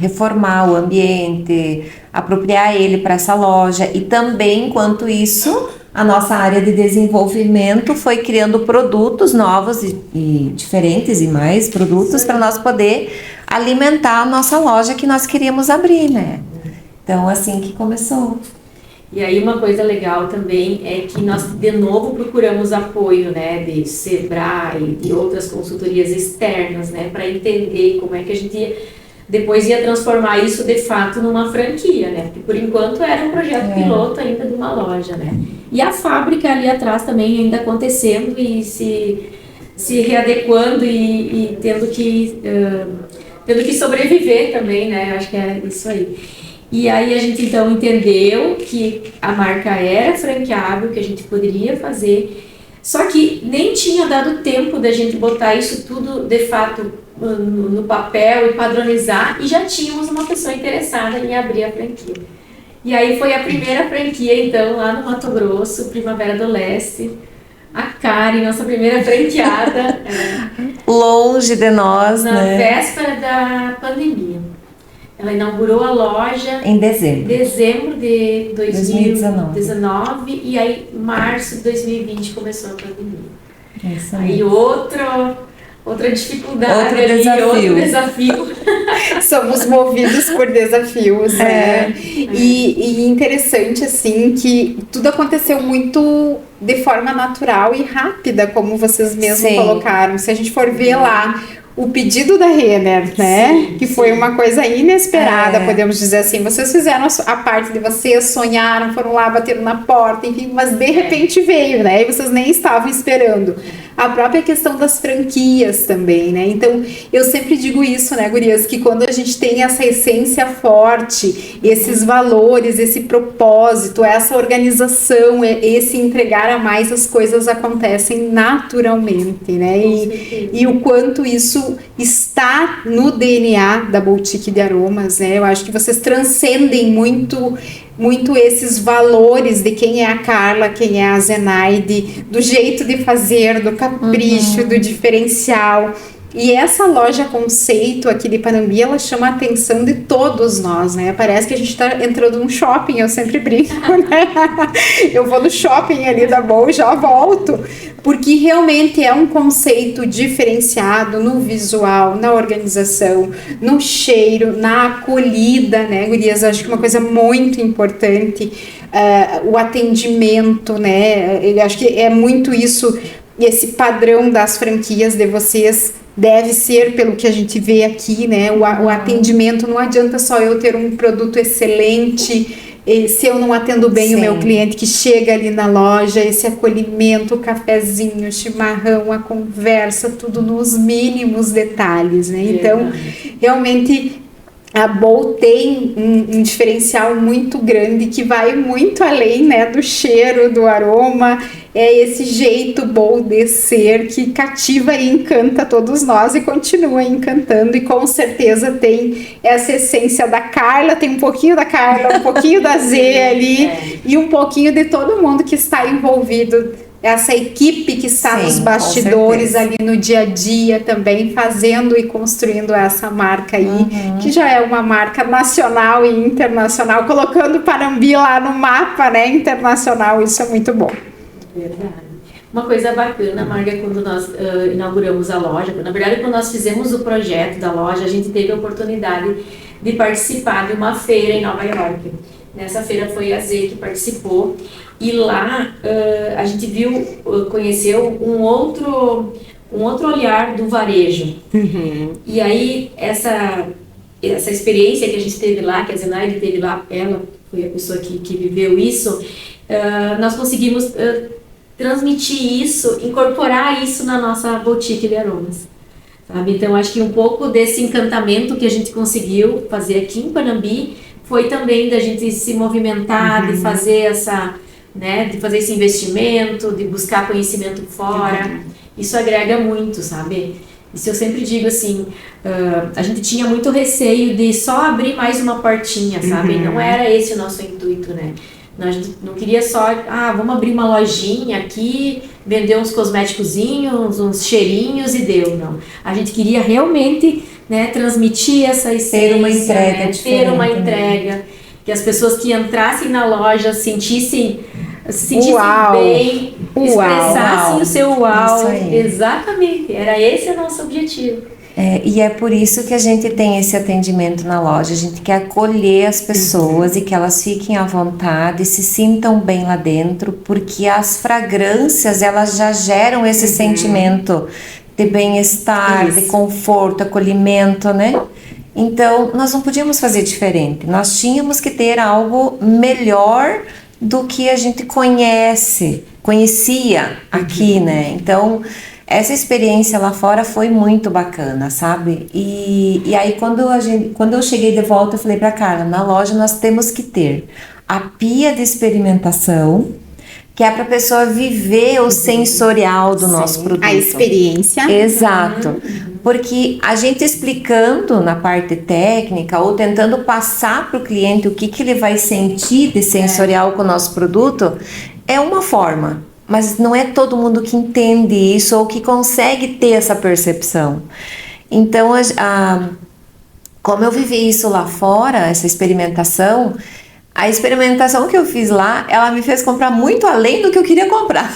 reformar o ambiente, apropriar ele para essa loja. E também, enquanto isso, a nossa área de desenvolvimento foi criando produtos novos e diferentes e mais produtos para nós poder alimentar a nossa loja que nós queríamos abrir, né? Então, assim que começou. E aí uma coisa legal também é que nós de novo procuramos apoio, né, de Sebrae e de outras consultorias externas, né, para entender como é que a gente depois ia transformar isso de fato numa franquia, né, porque por enquanto era um projeto piloto ainda de uma loja, né. E a fábrica ali atrás também ainda acontecendo e se readequando e tendo que sobreviver também, né, acho que é isso aí. E aí a gente então entendeu que a marca era franqueável, que a gente poderia fazer, só que nem tinha dado tempo da gente botar isso tudo de fato no papel e padronizar, e já tínhamos uma pessoa interessada em abrir a franquia. E aí foi a primeira franquia então lá no Mato Grosso, Primavera do Leste, a Karen, nossa primeira franqueada, Longe de nós, na né? véspera da pandemia. Ela inaugurou a loja Em dezembro. dezembro de 2019. 2019 e aí março de 2020 começou a pandemia. É isso Aí outra dificuldade, Outro outro desafio. Somos movidos por desafios, né? E interessante, assim, que tudo aconteceu muito de forma natural e rápida, como vocês mesmos colocaram. Se a gente for ver lá o pedido da Renner, né? Que foi uma coisa inesperada, podemos dizer assim. Vocês fizeram a parte de vocês, sonharam, foram lá, bateram na porta, enfim, mas de repente veio, né? E vocês nem estavam esperando. A própria questão das franquias também, né? Então, eu sempre digo isso, né, gurias? Que quando a gente tem essa essência forte, esses valores, esse propósito, essa organização, esse entregar a mais, as coisas acontecem naturalmente, né? E o quanto isso está no DNA da Boutique de Aromas, né? Eu acho que vocês transcendem muito esses valores de quem é a Carla, quem é a Zenaide, do jeito de fazer, do capricho, do diferencial. E essa loja conceito aqui de Panambi, ela chama a atenção de todos nós, né? Parece que a gente tá entrando num shopping, eu sempre brinco, né? Eu vou no shopping ali da Boa e já volto, porque realmente é um conceito diferenciado no visual, na organização, no cheiro, na acolhida, né, gurias? Acho que uma coisa muito importante, o atendimento, né? Eu acho que é muito isso, esse padrão das franquias de vocês deve ser pelo que a gente vê aqui, né? O atendimento, não adianta só eu ter um produto excelente se eu não atendo bem o meu cliente que chega ali na loja, esse acolhimento, o cafezinho, o chimarrão, a conversa, tudo nos mínimos detalhes, né? Então, realmente a Bow tem um diferencial muito grande que vai muito além, né, do cheiro, do aroma. É esse jeito Bow de ser que cativa e encanta todos nós e continua encantando, e com certeza tem essa essência da Carla, tem um pouquinho da Carla, um pouquinho da Zê ali e um pouquinho de todo mundo que está envolvido, essa equipe que está nos bastidores ali no dia a dia também, fazendo e construindo essa marca aí, que já é uma marca nacional e internacional, colocando Panambi lá no mapa, né, internacional. Isso é muito bom. Verdade. Uma coisa bacana, Marga, quando nós inauguramos a loja, na verdade, quando nós fizemos o projeto da loja, a gente teve a oportunidade de participar de uma feira em Nova York. Nessa feira foi a Zê que participou, e lá a gente conheceu um outro olhar do varejo. E aí essa experiência que a gente teve lá, que a Zenaide teve lá, ela foi a pessoa que viveu isso, nós conseguimos transmitir isso, incorporar isso na nossa boutique de aromas, sabe? Então acho que um pouco desse encantamento que a gente conseguiu fazer aqui em Panambi foi também da gente se movimentar, de fazer de fazer esse investimento, de buscar conhecimento fora. Isso agrega muito, sabe? Isso eu sempre digo assim, a gente tinha muito receio de só abrir mais uma portinha, sabe? Não era esse o nosso intuito, né? Nós não queria só, vamos abrir uma lojinha aqui, vender uns cosméticozinhos, uns cheirinhos e deu, não. A gente queria realmente, né, transmitir essa essência, ter uma entrega diferente, ter uma entrega, que as pessoas que entrassem na loja se sentissem bem, expressassem o seu uau. Exatamente, era esse o nosso objetivo. E é por isso que a gente tem esse atendimento na loja. A gente quer acolher as pessoas e que elas fiquem à vontade, se sintam bem lá dentro, porque as fragrâncias, elas já geram esse sentimento de bem-estar, de conforto, acolhimento, né? Então, nós não podíamos fazer diferente. Nós tínhamos que ter algo melhor do que a gente conhecia aqui, né? Então, essa experiência lá fora foi muito bacana, sabe? E aí quando eu cheguei de volta, eu falei pra Carla, na loja nós temos que ter a pia de experimentação, que é para a pessoa viver o sensorial do nosso produto. A experiência. Exato. Porque a gente explicando na parte técnica ou tentando passar para o cliente o que ele vai sentir de sensorial com o nosso produto é uma forma. Mas não é todo mundo que entende isso ou que consegue ter essa percepção. Então, como eu vivi isso lá fora, essa experimentação, a experimentação que eu fiz lá, ela me fez comprar muito além do que eu queria comprar.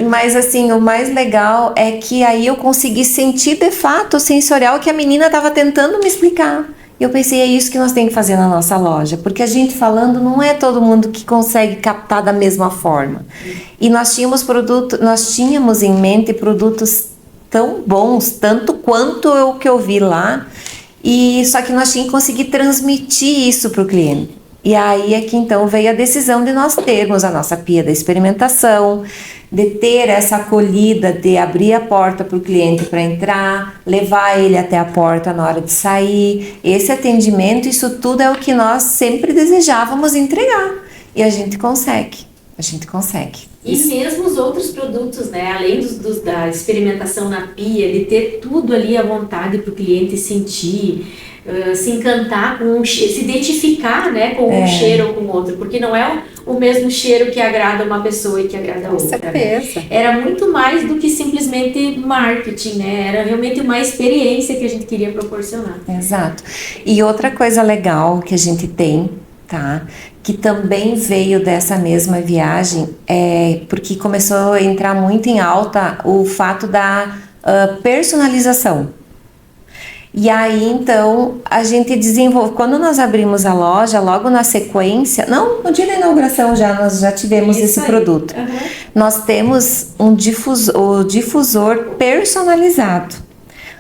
Mas assim, o mais legal é que aí eu consegui sentir de fato o sensorial que a menina estava tentando me explicar. E eu pensei, é isso que nós temos que fazer na nossa loja, porque a gente falando não é todo mundo que consegue captar da mesma forma. E nós tínhamos em mente produtos tão bons, tanto quanto o que eu vi lá, e só que nós tínhamos que conseguir transmitir isso para o cliente. E aí é que então veio a decisão de nós termos a nossa pia da experimentação, de ter essa acolhida, de abrir a porta para o cliente para entrar, levar ele até a porta na hora de sair. Esse atendimento, isso tudo é o que nós sempre desejávamos entregar. E a gente consegue. E mesmo os outros produtos, né? Além da experimentação na pia, de ter tudo ali à vontade para o cliente sentir, se encantar com se identificar, né, com um cheiro ou com outro, porque não é o mesmo cheiro que agrada uma pessoa e que agrada a outra. Com certeza. Né? Era muito mais do que simplesmente marketing, né? Era realmente uma experiência que a gente queria proporcionar. Exato. E outra coisa legal que a gente tem, tá? Que também veio dessa mesma viagem, porque começou a entrar muito em alta o fato da personalização. E aí, então, a gente desenvolveu, quando nós abrimos a loja, logo na sequência, no dia da inauguração nós já tivemos esse produto. Nós temos o difusor personalizado,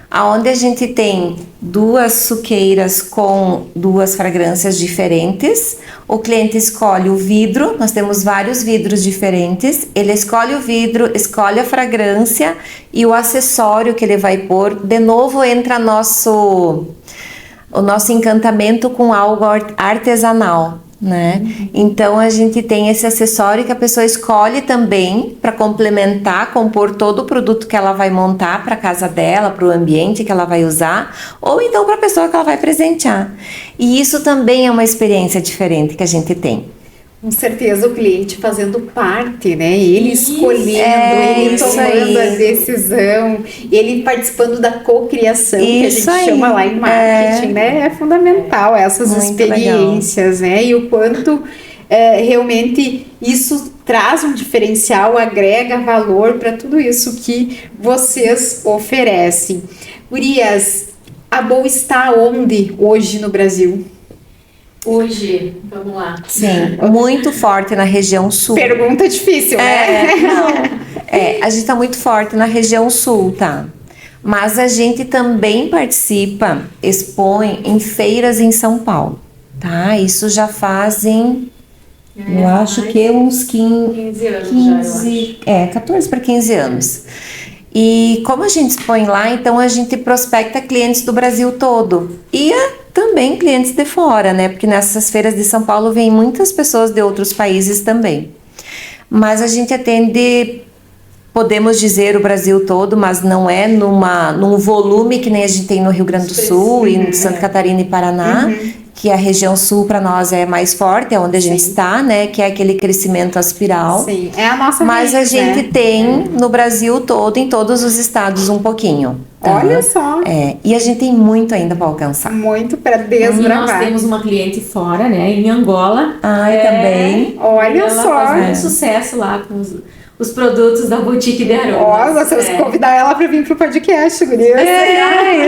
onde a gente tem 2 suqueiras com 2 fragrâncias diferentes. O cliente escolhe o vidro, nós temos vários vidros diferentes, ele escolhe o vidro, escolhe a fragrância e o acessório que ele vai pôr. De novo entra o nosso encantamento com algo artesanal, né? Então a gente tem esse acessório que a pessoa escolhe também para complementar, compor todo o produto que ela vai montar para casa dela, para o ambiente que ela vai usar, ou então para a pessoa que ela vai presentear. E isso também é uma experiência diferente que a gente tem. Com certeza o cliente fazendo parte, né? Ele escolhendo, ele isso tomando aí. a decisão, ele participando da cocriação, que a gente Isso aí. chama lá em marketing, né? É fundamental essas Muito experiências, né? E o quanto realmente isso traz um diferencial, agrega valor para tudo isso que vocês oferecem. Gurias, a Bow está onde hoje no Brasil? Hoje, vamos lá. Sim, muito forte na região sul. Pergunta difícil, né? A gente tá muito forte na região sul, tá? Mas a gente também participa, expõe em feiras em São Paulo, tá? Isso já fazem, eu acho que uns 15 anos já, eu acho. 14 para 15 anos. E como a gente expõe lá, então a gente prospecta clientes do Brasil todo. E também clientes de fora, né? Porque nessas feiras de São Paulo vêm muitas pessoas de outros países também. Mas a gente atende, podemos dizer, o Brasil todo, mas não é num volume que nem a gente tem no Rio Grande do Sul e em Santa Catarina e Paraná, que a região sul para nós é mais forte, é onde a gente está, né? Que é aquele crescimento aspiral. Sim, é a nossa Mas raiz, a gente né? tem no Brasil todo, em todos os estados, um pouquinho. Tá? Olha só. E a gente tem muito ainda para alcançar. Muito para E nós desbravar. temos uma cliente fora, né, em Angola. Também. Olha ela só. faz muito sucesso lá com os produtos da Boutique de Aromas. Ó, você convidar ela para vir pro podcast, gurias.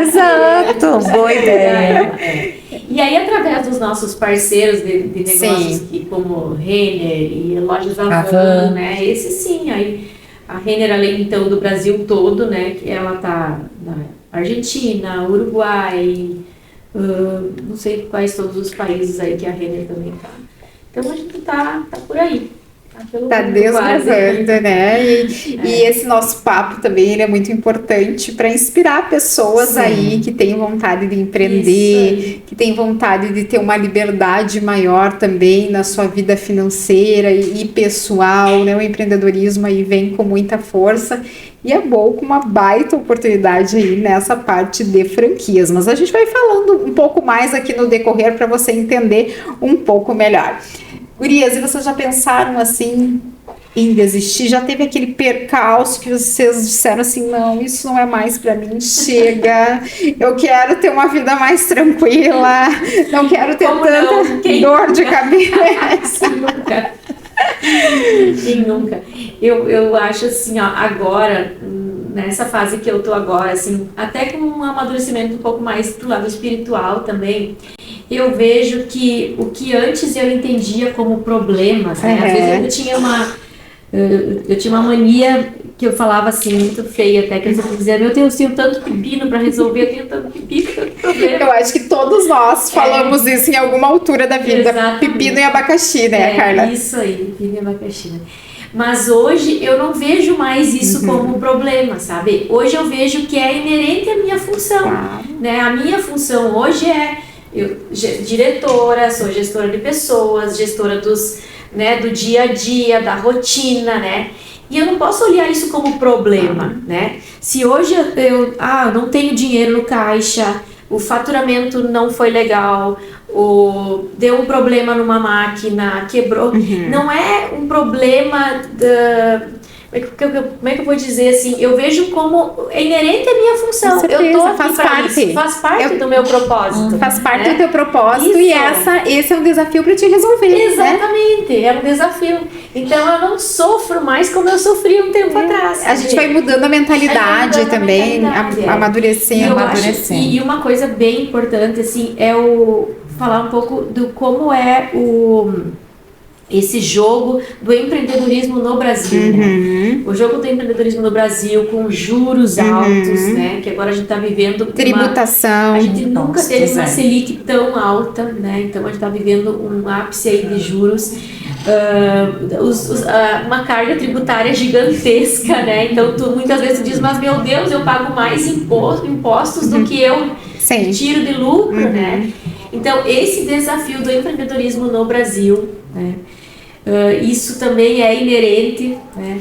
Exato. Boa ideia. E aí, através dos nossos parceiros de negócios, como Renner e Lojas Avan, né? Esse sim, aí a Renner, além então do Brasil todo, né? Que ela tá na Argentina, Uruguai, não sei quais todos os países aí que a Renner também tá. Então a gente tá por aí. Tá desbravando, né? E esse nosso papo também ele é muito importante para inspirar pessoas aí que têm vontade de empreender, que têm vontade de ter uma liberdade maior também na sua vida financeira e pessoal, né? O empreendedorismo aí vem com muita força e é bom com uma baita oportunidade aí nessa parte de franquias. Mas a gente vai falando um pouco mais aqui no decorrer para você entender um pouco melhor. Gurias, e vocês já pensaram assim em desistir? Já teve aquele percalço que vocês disseram assim, não, isso não é mais pra mim, chega, eu quero ter uma vida mais tranquila, não quero ter tanta dor de cabeça. Quem nunca? Eu acho assim, ó, agora, nessa fase que eu tô agora, assim, até com um amadurecimento um pouco mais pro lado espiritual também, eu vejo que o que antes eu entendia como problemas, né? Às vezes eu tinha uma mania que eu falava assim, muito feia até, que eu sempre dizia, meu Deus, eu tenho tanto pepino para resolver, eu tenho tanto pepino, tanto problema. Eu acho que todos nós falamos isso em alguma altura da vida. Exatamente. Pepino e abacaxi, né, Carla? Isso aí, pepino e abacaxi. Mas hoje eu não vejo mais isso como um problema, sabe? Hoje eu vejo que é inerente à minha função, né? A minha função hoje é diretora, sou gestora de pessoas, gestora do dia a dia, da rotina, né? E eu não posso olhar isso como problema, né? Se hoje eu não tenho dinheiro no caixa, o faturamento não foi legal, deu um problema numa máquina, quebrou, não é um problema como é que eu vou dizer assim? Eu vejo como é inerente à minha função. Certeza, Eu tô aqui faz parte do meu propósito. Faz parte do teu propósito Isso. e esse é um desafio para te resolver. Exatamente, é um desafio. Então eu não sofro mais como eu sofri um tempo atrás. A gente vai mudando a mentalidade também, amadurecendo. E uma coisa bem importante assim é falar um pouco do como é esse jogo do empreendedorismo no Brasil, né? O jogo do empreendedorismo no Brasil com juros altos, né? Que agora a gente está vivendo tributação. A gente nunca teve uma Selic tão alta, né? Então a gente está vivendo um ápice aí de juros, uma carga tributária gigantesca, né? Então tu muitas vezes diz, mas meu Deus, eu pago mais impostos do que eu Sim. Tiro de lucro, né? Então, esse desafio do empreendedorismo no Brasil, né? Isso também é inerente, né?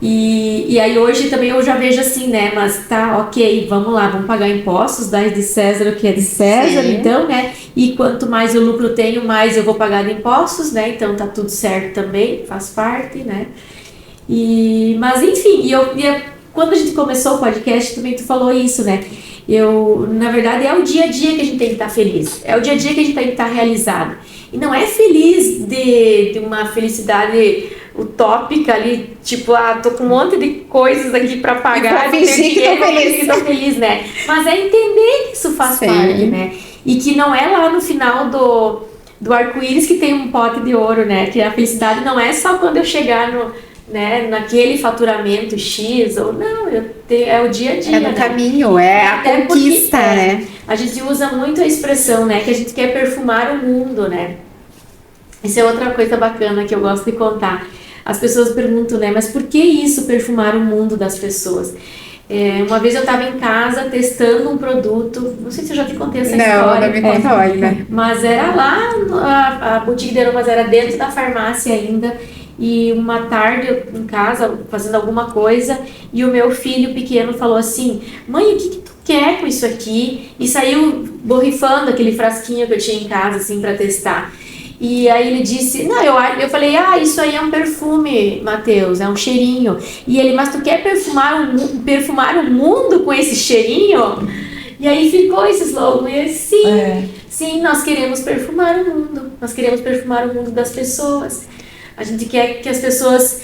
E aí hoje também eu já vejo assim, né? Mas tá, ok, vamos lá, vamos pagar impostos, dar de César o que é de César, Sim. então, né? E quanto mais o lucro tenho, mais eu vou pagar de impostos, né? Então tá tudo certo também, faz parte, né? Mas enfim, quando a gente começou o podcast, também tu falou isso, né? Na verdade, é o dia a dia que a gente tem que estar feliz, é o dia a dia que a gente tem que estar realizado. E não é feliz de uma felicidade utópica ali, tipo, tô com um monte de coisas aqui pra pagar, e fingir que tô feliz, né? Mas é entender que isso faz parte, né? E que não é lá no final do arco-íris que tem um pote de ouro, né? Que a felicidade não é só quando eu chegar naquele faturamento X, ou não, é o dia a dia. É no caminho, é a conquista, né? A gente usa muito a expressão, né? Que a gente quer perfumar o mundo, né? Isso é outra coisa bacana que eu gosto de contar. As pessoas perguntam, né? Mas por que isso, perfumar o mundo das pessoas? Uma vez eu estava em casa testando um produto, não sei se eu já te contei essa história. Não me contou ainda. Mas era lá, a boutique de aromas era dentro da farmácia ainda. E uma tarde eu em casa fazendo alguma coisa e o meu filho pequeno falou assim: mãe, o que tu quer com isso aqui? E saiu borrifando aquele frasquinho que eu tinha em casa assim para testar. E aí ele disse, não, eu falei, isso aí é um perfume, Matheus, é um cheirinho. E ele, mas tu quer perfumar o mundo com esse cheirinho? E aí ficou esse slogan, e eu disse, sim, nós queremos perfumar o mundo, nós queremos perfumar o mundo das pessoas. A gente quer que as pessoas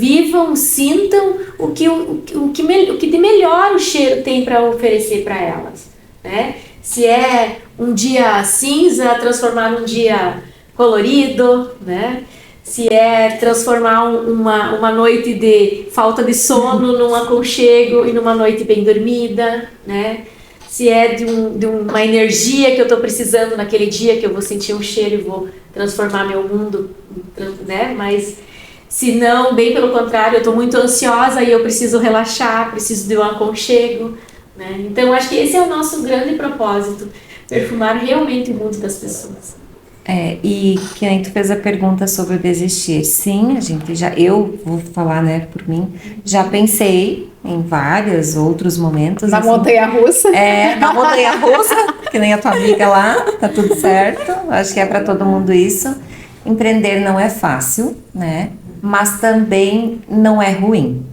vivam, sintam o que de melhor o cheiro tem para oferecer para elas, né? Se é um dia cinza, transformar num dia colorido, né? Se é transformar uma noite de falta de sono num aconchego e numa noite bem dormida, né? Se é de uma energia que eu estou precisando naquele dia, que eu vou sentir um cheiro e vou transformar meu mundo, né? Mas se não, bem pelo contrário, eu estou muito ansiosa e eu preciso relaxar, preciso de um aconchego, né? Então, acho que esse é o nosso grande propósito, perfumar realmente o mundo das pessoas. E que a gente fez a pergunta sobre o desistir. Sim, eu vou falar, né, por mim, já pensei em vários outros momentos. Na assim, montanha-russa? Na montanha-russa, que nem a tua amiga lá, tá tudo certo. Acho que é para todo mundo isso. Empreender não é fácil, né, mas também não é ruim.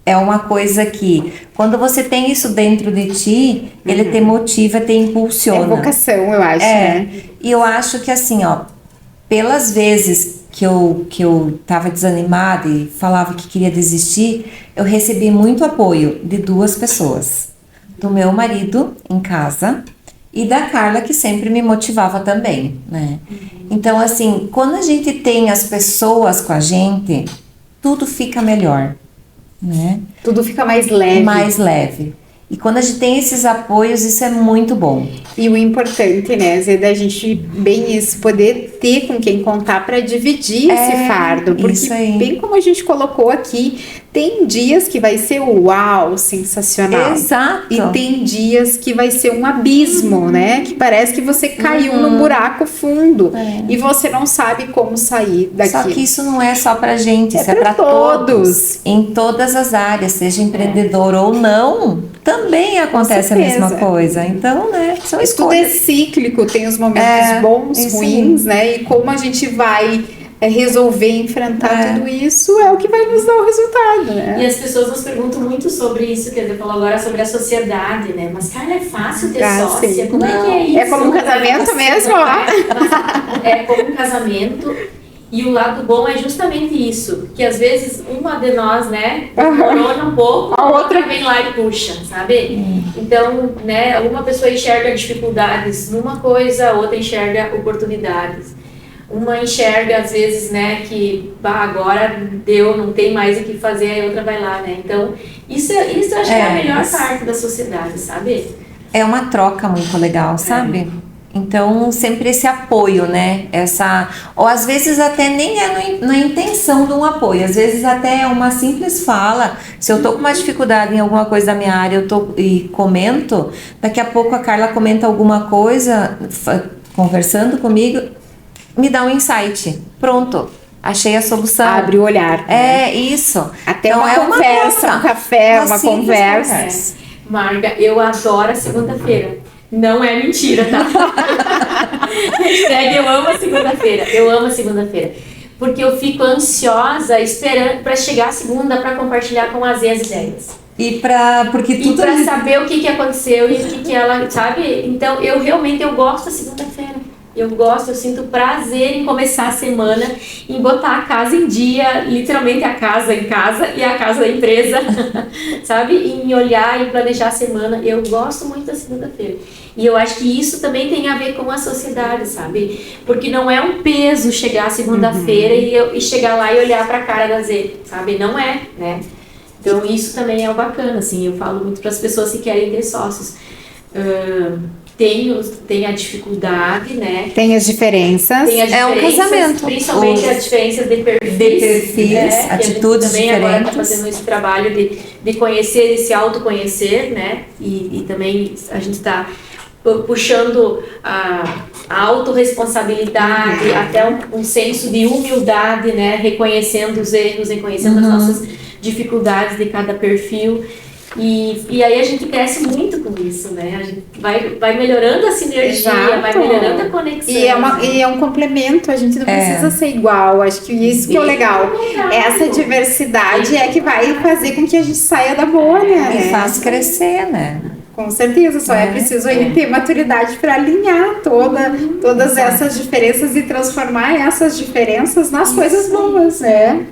É uma coisa que, quando você tem isso dentro de ti, ele te motiva, te impulsiona. É vocação, eu acho, né? E eu acho que assim, pelas vezes que eu tava desanimada e falava que queria desistir, eu recebi muito apoio de duas pessoas. Do meu marido em casa e da Carla, que sempre me motivava também, né? Então, assim, quando a gente tem as pessoas com a gente, tudo fica melhor. Né? Tudo fica mais leve. Mais leve. E quando a gente tem esses apoios, isso é muito bom. E o importante, né, Zé, da gente bem isso, poder ter com quem contar para dividir esse fardo. Porque, bem como a gente colocou aqui, tem dias que vai ser uau, sensacional. Exato. E tem dias que vai ser um abismo, né? Que parece que você caiu num buraco fundo e você não sabe como sair daqui. Só que isso não é só pra gente, isso é pra todos. Em todas as áreas, seja empreendedor ou não, também acontece a mesma coisa. Então, né, são escolhas. Tudo é cíclico, tem os momentos bons, ruins, né? E como a gente vai resolver enfrentar tudo isso é o que vai nos dar o resultado, né? E as pessoas nos perguntam muito sobre isso, quer dizer, falou agora sobre a sociedade, né? Mas, cara, é fácil ter sócia? Sim. Como é que é isso? É como um casamento mesmo, ó. É como um casamento. E o lado bom é justamente isso, que às vezes uma de nós, né, corona um pouco, a outra vem lá e puxa, sabe? Então, né, uma pessoa enxerga dificuldades numa coisa, a outra enxerga oportunidades. Uma enxerga, às vezes, né, que agora deu, não tem mais o que fazer, aí a outra vai lá, né? Então, isso eu acho que é a melhor parte da sociedade, sabe? É uma troca muito legal, sabe? Então, sempre esse apoio, né? Ou às vezes até nem é na intenção de um apoio, às vezes até é uma simples fala. Se eu tô com uma dificuldade em alguma coisa da minha área, e comento, daqui a pouco a Carla comenta alguma coisa, conversando comigo, me dá um insight. Pronto, achei a solução. Abre o olhar. É isso. Até então, uma conversa, um café, uma conversa. Marga, eu adoro a segunda-feira. Não é mentira, tá? Hashtag eu amo a segunda-feira. Eu amo a segunda-feira. Porque eu fico ansiosa esperando para chegar a segunda para compartilhar com a Zê as ideias. E para saber o que aconteceu e o que ela, sabe? Então, eu gosto da segunda-feira. Eu sinto prazer em começar a semana, em botar a casa em dia, literalmente a casa em casa e a casa da empresa, sabe? Em olhar e planejar a semana. Eu gosto muito da segunda-feira. E eu acho que isso também tem a ver com a sociedade, sabe? Porque não é um peso chegar segunda-feira e chegar lá e olhar pra cara da Zê, sabe? Não é, né? Então isso também é o bacana, assim. Eu falo muito para as pessoas que querem ter sócios. Tem a dificuldade, né? Tem as diferenças. É um casamento. Principalmente as diferenças de perfis, né? Atitudes também diferentes. Agora está fazendo esse trabalho de conhecer e se autoconhecer, né? E também a gente está puxando a autorresponsabilidade, até um senso de humildade, né? Reconhecendo os erros, reconhecendo as nossas dificuldades de cada perfil. E aí a gente cresce muito com isso, né? A gente vai melhorando a sinergia, vai melhorando a conexão. E é um complemento, a gente não precisa ser igual. Acho que isso que é o legal. Essa diversidade é que vai fazer com que a gente saia da bolha, E faz crescer, né? Com certeza, só é preciso aí ter maturidade para alinhar todas essas diferenças e transformar essas diferenças nas coisas boas, né?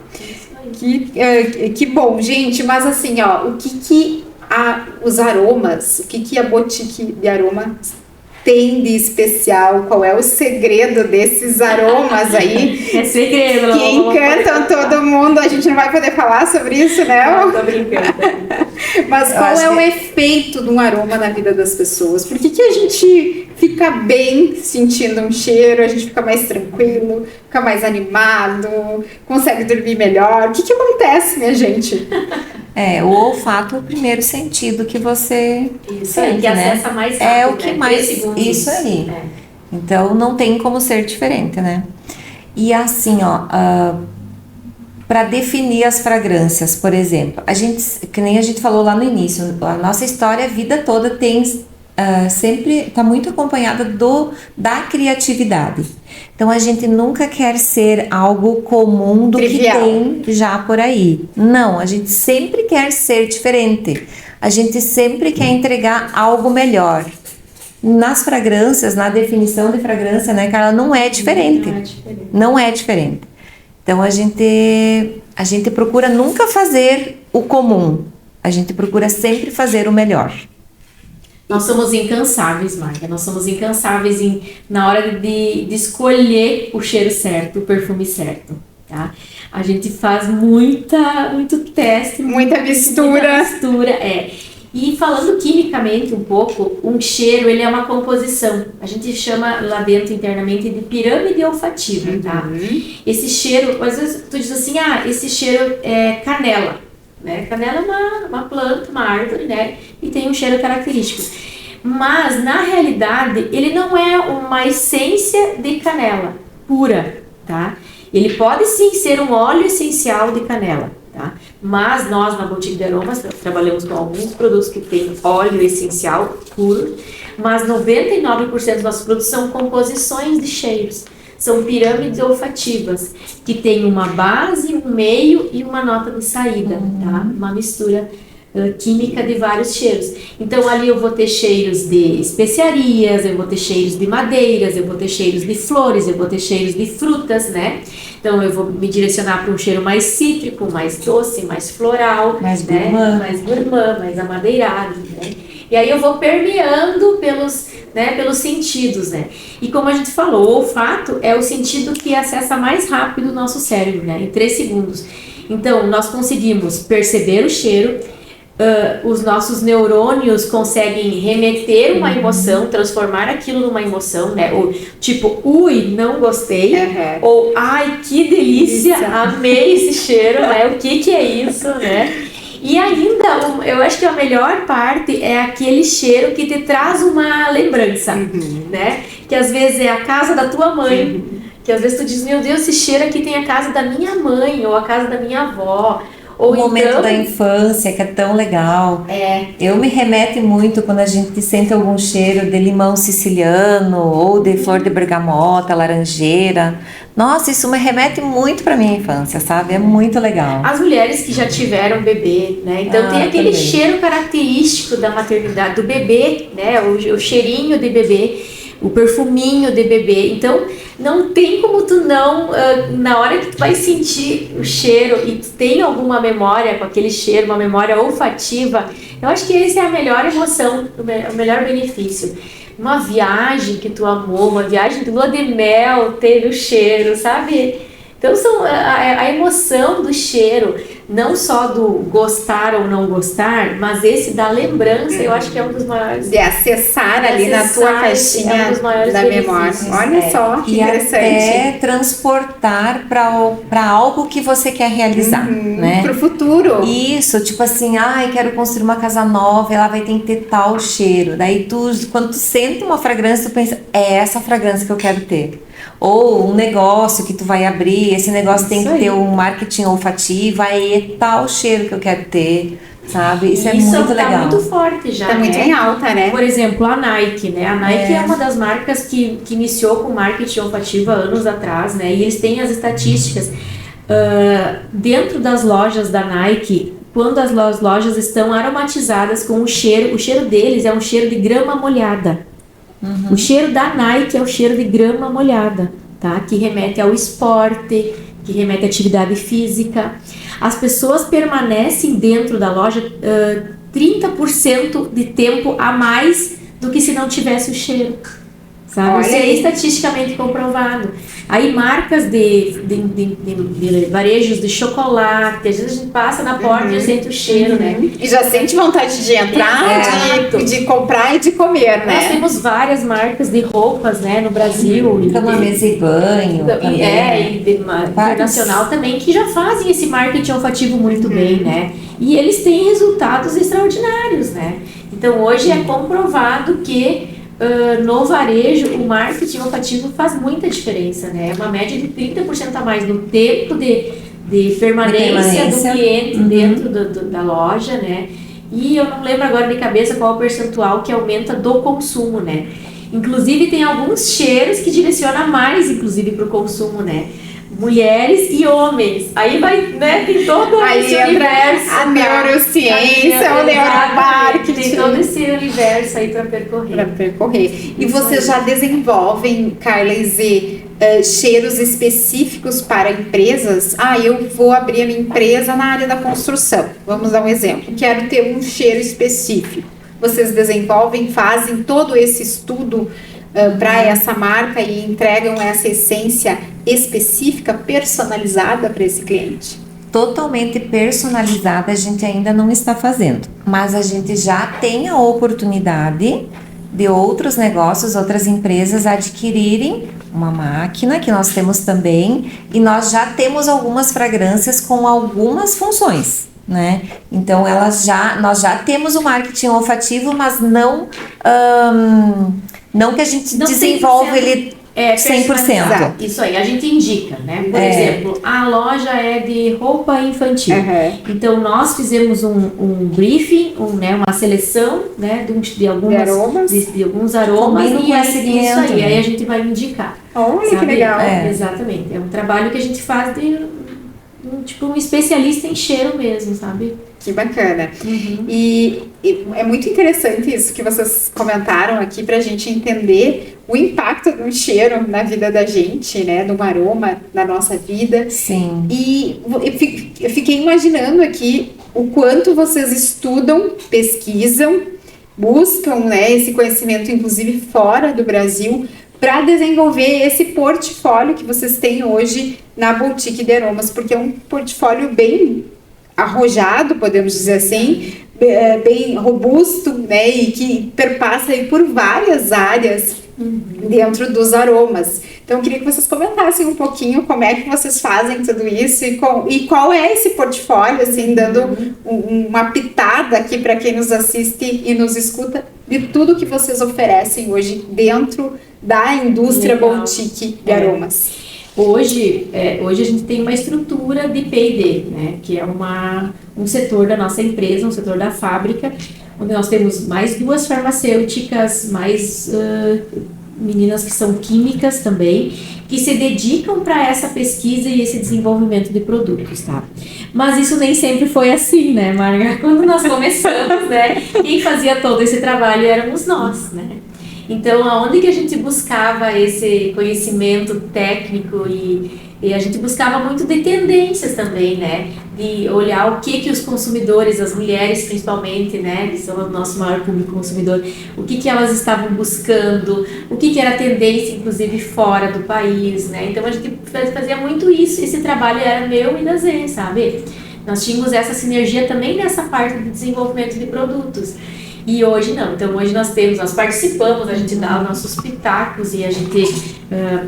Que bom, gente, mas assim, ó, os aromas, o que a Boutique de Aromas tem de especial? Qual é o segredo desses aromas aí? É segredo. Que encantam todo mundo. A gente não vai poder falar sobre isso, né? Não, tô brincando. Mas qual é o efeito de um aroma na vida das pessoas? Por que a gente fica bem sentindo um cheiro, a gente fica mais tranquilo, fica mais animado, consegue dormir melhor? O que acontece, minha gente? O olfato é o primeiro sentido que você sente, que né? acessa mais rápido, É o que né? mais... Isso aí. Então, não tem como ser diferente, né? E assim, ó... para definir as fragrâncias, por exemplo, que nem a gente falou lá no início, a nossa história, a vida toda tem sempre está muito acompanhada da criatividade. Então a gente nunca quer ser algo comum do trivial. Que tem já por aí. Não, a gente sempre quer ser diferente. A gente sempre quer entregar algo melhor. Nas fragrâncias, na definição de fragrância, né, Carla, não é diferente. Não é diferente. Então a gente procura nunca fazer o comum. A gente procura sempre fazer o melhor. Nós somos incansáveis, Marga. Nós somos incansáveis na hora de escolher o cheiro certo, o perfume certo, tá? A gente faz muito teste. Muita mistura. E falando quimicamente um pouco, um cheiro, ele é uma composição. A gente chama lá dentro internamente de pirâmide olfativa, tá? Esse cheiro, às vezes tu diz assim, esse cheiro é canela. Né? Canela é uma planta, uma árvore, né? E tem um cheiro característico. Mas, na realidade, ele não é uma essência de canela pura, tá? Ele pode sim ser um óleo essencial de canela, tá? Mas nós, na Boutique de Aromas, trabalhamos com alguns produtos que tem óleo essencial puro, mas 99% dos nossos produtos são composições de cheiros. São pirâmides olfativas, que tem uma base, um meio e uma nota de saída, tá? Uma mistura química de vários cheiros. Então ali eu vou ter cheiros de especiarias, eu vou ter cheiros de madeiras, eu vou ter cheiros de flores, eu vou ter cheiros de frutas, né? Então eu vou me direcionar para um cheiro mais cítrico, mais doce, mais floral, mais né? Mais gourmand, mais amadeirado, né? E aí eu vou permeando pelos sentidos, né? E como a gente falou, o olfato é o sentido que acessa mais rápido o nosso cérebro, né? Em 3 segundos. Então, nós conseguimos perceber o cheiro, os nossos neurônios conseguem remeter uma emoção, transformar aquilo numa emoção, né? Ou, tipo, ui, não gostei. Ou, ai, que delícia, amei esse cheiro, né? O que é isso, né? E ainda, eu acho que a melhor parte é aquele cheiro que te traz uma lembrança, né? Que às vezes é a casa da tua mãe, que às vezes tu diz, meu Deus, esse cheiro aqui tem a casa da minha mãe, ou a casa da minha avó. Ou o momento da infância, que é tão legal. Eu me remete muito quando a gente sente algum cheiro de limão siciliano, ou de flor de bergamota, laranjeira. Nossa, isso me remete muito para minha infância, sabe? É muito legal. As mulheres que já tiveram bebê, né? Então tem aquele cheiro característico da maternidade, do bebê, né? O cheirinho de bebê, o perfuminho de bebê. Então não tem como tu não, na hora que tu vai sentir o cheiro e tu tem alguma memória com aquele cheiro, uma memória olfativa, eu acho que essa é a melhor emoção, o melhor benefício. Uma viagem que tu amou, uma viagem de lua de mel, teve o cheiro, sabe? Então são a emoção do cheiro, não só do gostar ou não gostar, mas esse da lembrança, eu acho que é um dos maiores. De acessar ali na tua caixinha da memória. Olha só que interessante. Até transportar para algo que você quer realizar, né? Para o futuro. Isso, tipo assim, quero construir uma casa nova, ela vai ter que ter tal cheiro. Daí quando tu sente uma fragrância, tu pensa, é essa fragrância que eu quero ter. Ou um negócio que tu vai abrir, esse negócio tem que ter um marketing olfativo, aí é tal cheiro que eu quero ter, sabe? Isso é muito legal. Tá muito forte já, tá muito em alta, né? Por exemplo, a Nike, né? A Nike é uma das marcas que iniciou com marketing olfativo há anos atrás, né? E eles têm as estatísticas. Dentro das lojas da Nike, quando as lojas estão aromatizadas com o cheiro deles é um cheiro de grama molhada. O cheiro da Nike é o cheiro de grama molhada, tá? Que remete ao esporte, que remete à atividade física. As pessoas permanecem dentro da loja 30% de tempo a mais do que se não tivesse o cheiro, sabe? Isso é estatisticamente comprovado. Aí marcas de varejos de chocolate, às vezes a gente passa na porta e já sente o cheiro, né? E já sente vontade de entrar, de comprar e de comer, né? Nós temos várias marcas de roupas, né, no Brasil. Cama, mesa e banho. Internacional também, que já fazem esse marketing olfativo muito bem, né? E eles têm resultados extraordinários, né? Então hoje é comprovado que no varejo, o marketing olfativo faz muita diferença, né? É uma média de 30% a mais no tempo de permanência do cliente dentro da loja, né? E eu não lembro agora de cabeça qual o percentual que aumenta do consumo, né? Inclusive tem alguns cheiros que direcionam mais, inclusive, para o consumo, né? Mulheres e homens. Aí vai, né? Tem todo esse universo. A neurociência, o neuromarketing. Tem todo esse universo aí para percorrer. E vocês já desenvolvem, Carla e Zê, cheiros específicos para empresas? Eu vou abrir a minha empresa na área da construção. Vamos dar um exemplo. Quero ter um cheiro específico. Vocês desenvolvem, fazem todo esse estudo para essa marca e entregam essa essência específica, personalizada para esse cliente? Totalmente personalizada a gente ainda não está fazendo, mas a gente já tem a oportunidade de outros negócios, outras empresas adquirirem uma máquina que nós temos também, e nós já temos algumas fragrâncias com algumas funções, né? Então nós já temos o marketing olfativo, mas não que a gente desenvolve ele 100%. Isso aí, a gente indica, né? Por exemplo, a loja é de roupa infantil. Então, nós fizemos um briefing, uma seleção, né, de alguns aromas. E isso aí a gente vai indicar. Olha, que legal. Exatamente. É um trabalho que a gente faz de um especialista em cheiro mesmo, sabe? Que bacana. E é muito interessante isso que vocês comentaram aqui, pra gente entender o impacto de um cheiro na vida da gente, né? De um aroma na nossa vida. Sim. E eu fiquei imaginando aqui o quanto vocês estudam, pesquisam, buscam, né, esse conhecimento, inclusive fora do Brasil, para desenvolver esse portfólio que vocês têm hoje na Boutique de Aromas, porque é um portfólio bem arrojado, podemos dizer assim, bem robusto, né, e que perpassa aí por várias áreas dentro dos aromas. Então, eu queria que vocês comentassem um pouquinho como é que vocês fazem tudo isso e qual é esse portfólio, assim, dando uma pitada aqui para quem nos assiste e nos escuta de tudo que vocês oferecem hoje dentro da indústria boutique de aromas. Hoje a gente tem uma estrutura de P&D, né, que é um setor da nossa empresa, um setor da fábrica, onde nós temos mais 2 farmacêuticas, mais meninas que são químicas também, que se dedicam para essa pesquisa e esse desenvolvimento de produtos, tá? Mas isso nem sempre foi assim, né, Marga? Quando nós começamos, né, quem fazia todo esse trabalho éramos nós, né? Então, aonde que a gente buscava esse conhecimento técnico e a gente buscava muito de tendências também, né? De olhar o que os consumidores, as mulheres principalmente, né? Que são o nosso maior público consumidor, o que elas estavam buscando, o que era tendência, inclusive, fora do país, né? Então, a gente fazia muito isso, esse trabalho era meu e da Zê, sabe? Nós tínhamos essa sinergia também nessa parte de desenvolvimento de produtos. E hoje não, então hoje nós participamos, a gente dá os nossos pitacos e a gente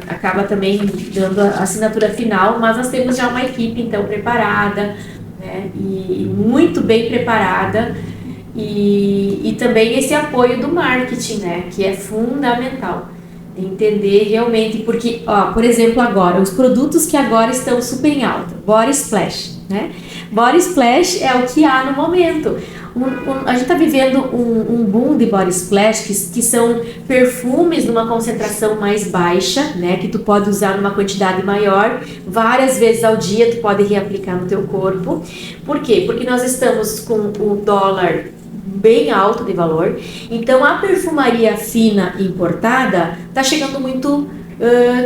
acaba também dando a assinatura final, mas nós temos já uma equipe então preparada, né, e muito bem preparada e também esse apoio do marketing, né, que é fundamental. Entender realmente, porque, por exemplo, agora, os produtos que agora estão super em alta, Body Splash, né? Body Splash é o que há no momento. A gente está vivendo um boom de Body Splash, que são perfumes numa concentração mais baixa, né? Que tu pode usar numa quantidade maior, várias vezes ao dia tu pode reaplicar no teu corpo. Por quê? Porque nós estamos com o dólar bem alto de valor, então a perfumaria fina importada está chegando muito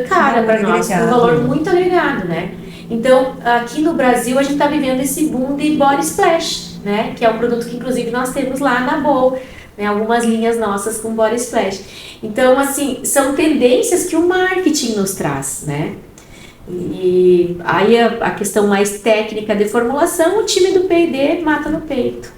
cara para nós, um valor muito agregado, né? Então, aqui no Brasil, a gente está vivendo esse boom de Body Splash, né? Que é um produto que, inclusive, nós temos lá na Bow, né? Algumas linhas nossas com Body Splash. Então, assim, são tendências que o marketing nos traz, né? E aí a questão mais técnica de formulação, o time do P&D mata no peito.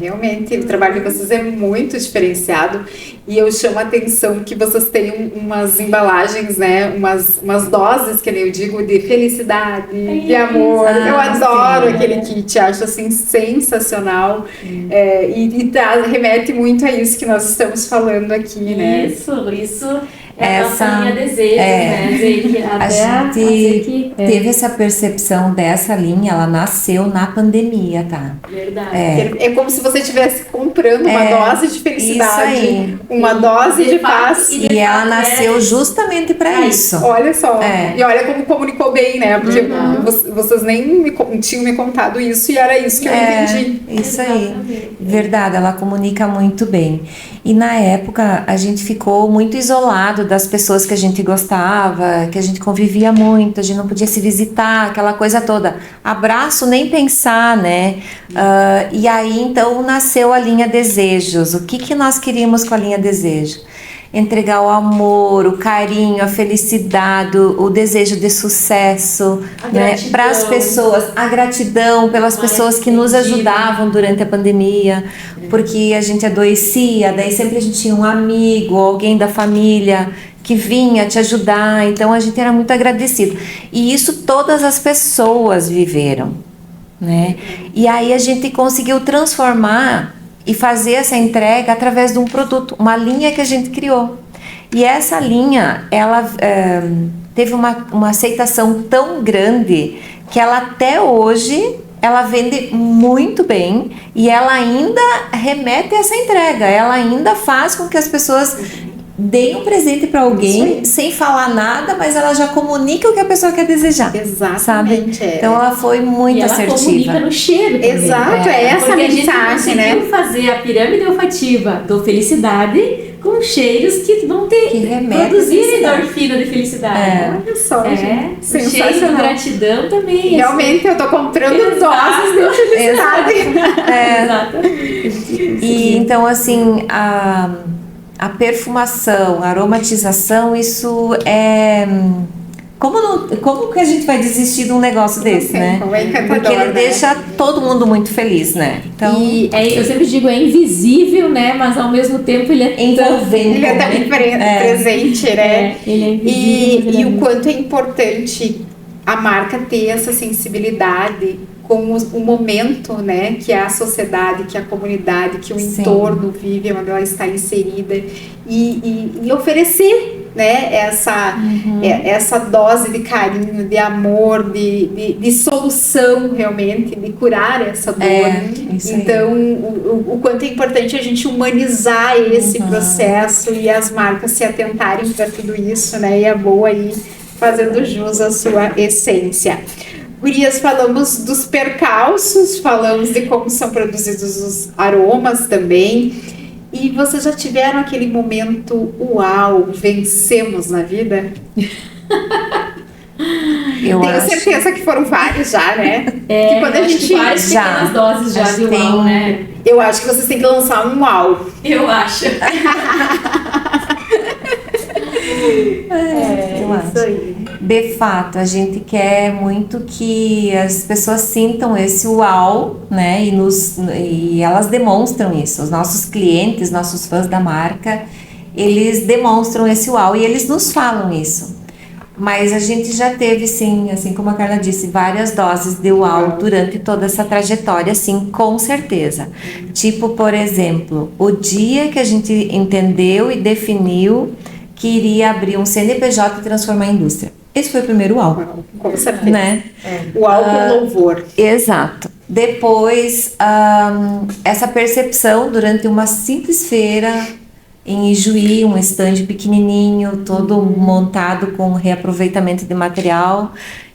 Realmente, o trabalho de vocês é muito diferenciado e eu chamo a atenção que vocês têm umas embalagens, né, umas doses, que nem eu digo, de felicidade, de amor. Eu adoro aquele kit, acho assim sensacional e remete muito a isso que nós estamos falando aqui, né? Isso. É a nossa linha desejo, né? A gente teve essa percepção dessa linha, ela nasceu na pandemia, tá? Verdade. É como se você estivesse comprando uma dose de felicidade, uma dose de paz. E ela nasceu justamente para isso. Olha só. E olha como comunicou bem, né? Porque vocês nem tinham me contado isso e era isso que eu entendi. Isso aí. Verdade, ela comunica muito bem. E na época a gente ficou muito isolado das pessoas que a gente gostava, que a gente convivia muito, a gente não podia se visitar, aquela coisa toda. Abraço, nem pensar, né? E aí então nasceu a linha Desejos. O que nós queríamos com a linha Desejo? Entregar o amor, o carinho, a felicidade, o desejo de sucesso, né, para as pessoas, a gratidão pelas pessoas que nos ajudavam durante a pandemia, porque a gente adoecia, daí sempre a gente tinha um amigo, alguém da família que vinha te ajudar, então a gente era muito agradecido. E isso todas as pessoas viveram, né? E aí a gente conseguiu transformar e fazer essa entrega através de um produto, uma linha que a gente criou. E essa linha, ela teve uma aceitação tão grande que ela até hoje, ela vende muito bem e ela ainda remete a essa entrega, ela ainda faz com que as pessoas deem um presente para alguém sem falar nada, mas ela já comunica o que a pessoa quer desejar. Exatamente. Sabe? Então ela foi muito assertiva. Ela comunica no cheiro também. Exato, essa mensagem, né? A gente conseguiu fazer a pirâmide olfativa do felicidade com cheiros que vão ter que produzir endorfina de felicidade. Olha só, gente. O cheiro de gratidão também. Realmente eu tô comprando doses de felicidade. Exatamente. E então assim, a perfumação, a aromatização, isso como que a gente vai desistir de um negócio desse, né? É encantador, Porque ele né? deixa todo mundo muito feliz, né? Então, E eu sempre digo, é invisível, né? Mas ao mesmo tempo ele é envolvente. Ele é também presente, né? ele é invisível, mas ele é E o muito. quanto é importante a marca ter essa sensibilidade com o momento, né, que a sociedade, que a comunidade, que o Sim. entorno vive, onde ela está inserida, e oferecer, né, essa dose de carinho, de amor, de solução realmente, de curar essa dor. Isso aí. Então, o quanto é importante a gente humanizar esse processo e as marcas se atentarem para tudo isso, né, e a boa aí fazendo jus à sua essência. Gurias, falamos dos percalços, falamos de como são produzidos os aromas também. E vocês já tiveram aquele momento, uau, vencemos na vida? Eu Tenho acho. certeza que foram vários já, né? É, que quando a acho que gente... várias Já. pequenas doses já Acho de que uau, tem- né? Eu acho que vocês têm que lançar um uau. Eu acho. Eu acho. Isso aí. De fato, a gente quer muito que as pessoas sintam esse uau, né? E elas demonstram isso. Os nossos clientes, nossos fãs da marca, eles demonstram esse uau e eles nos falam isso. Mas a gente já teve, sim, assim como a Carla disse, várias doses de uau durante toda essa trajetória, sim, com certeza. Tipo, por exemplo, o dia que a gente entendeu e definiu que iria abrir um CNPJ e transformar em indústria. Esse foi o primeiro uau, Uau, com certeza. né? Uau com louvor. Exato. Depois, essa percepção durante uma simples feira em Ijuí, um stand pequenininho, todo montado com reaproveitamento de material,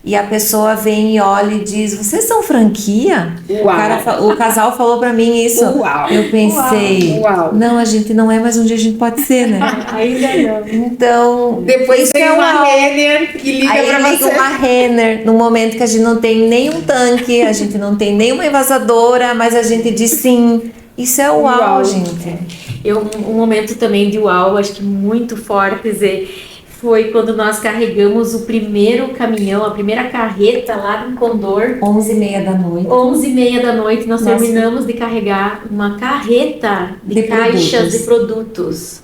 e a pessoa vem e olha e diz: vocês são franquia? Uau. O casal falou pra mim isso. Uau. Eu pensei, Uau. não, a gente não é, mas um dia a gente pode ser, né? Ainda não. Então, Depois isso tem é uma uau. Renner e liga Aí pra liga você. uma Renner, no momento que a gente não tem nenhum tanque, a gente não tem nenhuma envasadora, mas a gente diz sim. Isso é uau, Uau. gente. Um momento também de uau, acho que muito forte, foi quando nós carregamos o primeiro caminhão, a primeira carreta lá no Condor. 11h30 da noite. 11h30 da noite, nós Nossa. terminamos de carregar uma carreta de De caixas produtos. de produtos.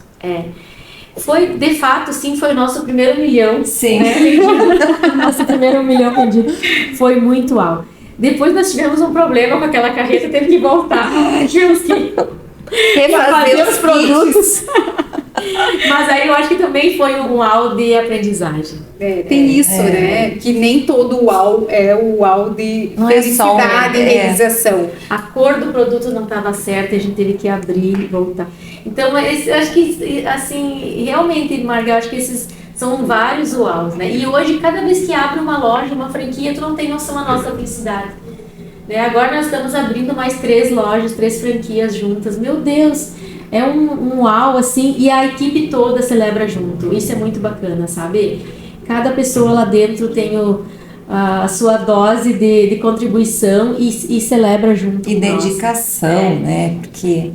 Foi, de fato, sim, foi o nosso primeiro milhão. Sim. Né, vendido. Nosso primeiro milhão vendido. Foi muito uau. Depois nós tivemos um problema com aquela carreta, teve que voltar. Tivemos que fazer os produtos. Mas aí eu acho que também foi um uau de aprendizagem. Tem isso, né? Que nem todo uau é o uau de Não é só felicidade e realização. A cor do produto não estava certa, a gente teve que abrir e voltar. Então, eu acho que, assim, realmente, Marga, eu acho que esses são vários uaus, né? E hoje, cada vez que abre uma loja, uma franquia, tu não tem noção da nossa felicidade. Né? Agora nós estamos abrindo mais 3 lojas, 3 franquias juntas. Meu Deus! É um uau, assim, e a equipe toda celebra junto. Isso é muito bacana, sabe? Cada pessoa lá dentro tem a sua dose de contribuição e celebra junto. E com nós. dedicação, né? Porque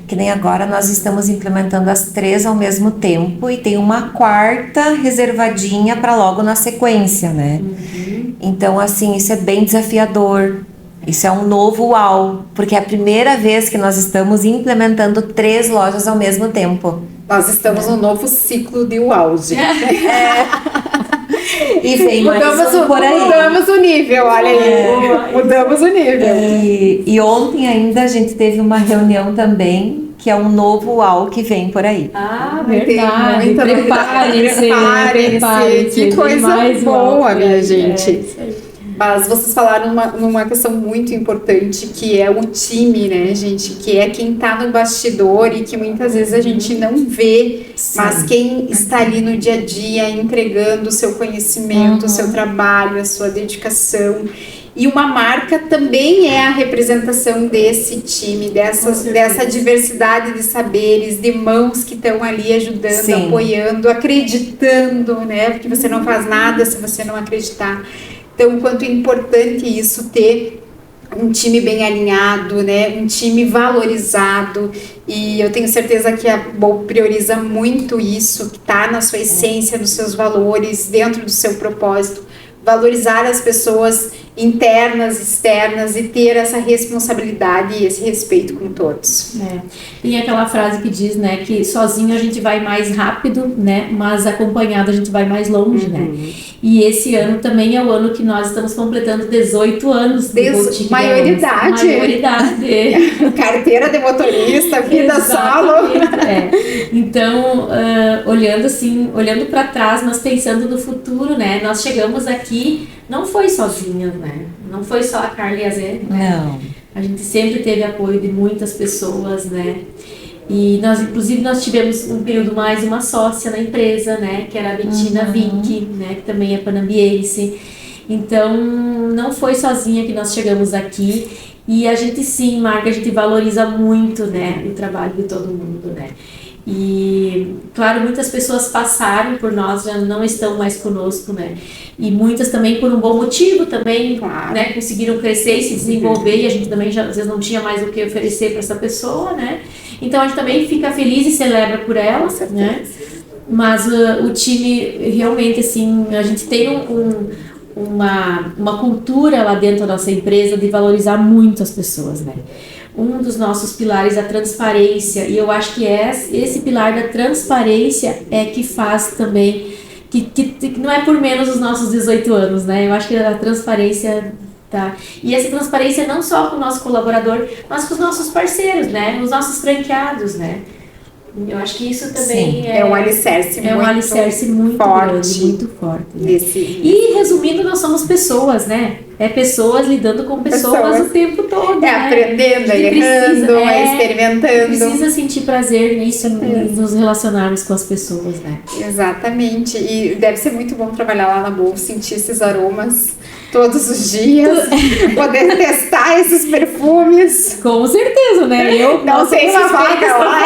que nem agora nós estamos implementando as 3 ao mesmo tempo e tem uma 4ª reservadinha para logo na sequência, né? Então, assim, isso é bem desafiador. Isso é um novo uau, porque é a primeira vez que nós estamos implementando 3 lojas ao mesmo tempo. Nós estamos num novo ciclo de uau, gente. E vem mais um por aí. Mudamos o nível, olha aí. Mudamos o nível. E ontem ainda a gente teve uma reunião também, que é um novo uau que vem por aí. Ah, Tem verdade. muita Preparem-se. Preparem-se. Que coisa Mais boa, uau. minha gente. Isso aí. Mas vocês falaram numa questão muito importante, que é o time, né, gente? Que é quem tá no bastidor e que muitas vezes a gente não vê, mas quem está ali no dia a dia entregando o seu conhecimento, o seu trabalho, a sua dedicação. E uma marca também é a representação desse time, dessa diversidade de saberes, de mãos que estão ali ajudando, Sim. apoiando, acreditando, né? Porque você não faz nada se você não acreditar. Então, o quanto é importante isso ter um time bem alinhado, né? Um time valorizado, e eu tenho certeza que a Bol prioriza muito isso, que está na sua essência, nos seus valores, dentro do seu propósito, valorizar as pessoas internas, externas e ter essa responsabilidade e esse respeito com todos. Tem aquela frase que diz, né, que sozinho a gente vai mais rápido, né, mas acompanhado a gente vai mais longe, né? E esse ano também é o ano que nós estamos completando 18 anos de Boutique maioridade. Carteira de motorista, vida solo. Então, olhando para trás, mas pensando no futuro, né? Nós chegamos aqui, não foi sozinhas, né? Não foi só a Carla e a Zé, né? Não. A gente sempre teve apoio de muitas pessoas, né? E nós tivemos um período mais uma sócia na empresa, né? Que era a Bettina Vinck, né? Que também é panambiense. Então, não foi sozinha que nós chegamos aqui. E a gente sim, Marca, a gente valoriza muito, né? O trabalho de todo mundo, né? E, claro, muitas pessoas passaram por nós, já não estão mais conosco, né? E muitas também por um bom motivo também, né? Conseguiram crescer e se desenvolver, e a gente também já, às vezes, não tinha mais o que oferecer para essa pessoa, né? Então a gente também fica feliz e celebra por ela, né? Mas o time, realmente, assim, a gente tem uma cultura lá dentro da nossa empresa de valorizar muito as pessoas, né? Um dos nossos pilares é a transparência, e eu acho que esse pilar da transparência é que faz também, que não é por menos os nossos 18 anos, né? Eu acho que a transparência tá. E essa transparência não só com o nosso colaborador, mas com os nossos parceiros, né? Os nossos franqueados, né? Eu acho que isso também é um alicerce muito forte, grande, muito forte. Né? E resumindo, nós somos pessoas, né? É pessoas lidando com pessoas o tempo todo. Né? Aprendendo, errando, experimentando. Precisa sentir prazer nisso, nos relacionarmos com as pessoas, né? Exatamente. E deve ser muito bom trabalhar lá na Bol, sentir esses aromas todos os dias, poder testar esses perfumes. Com certeza, né? Eu não sei uma vaga lá.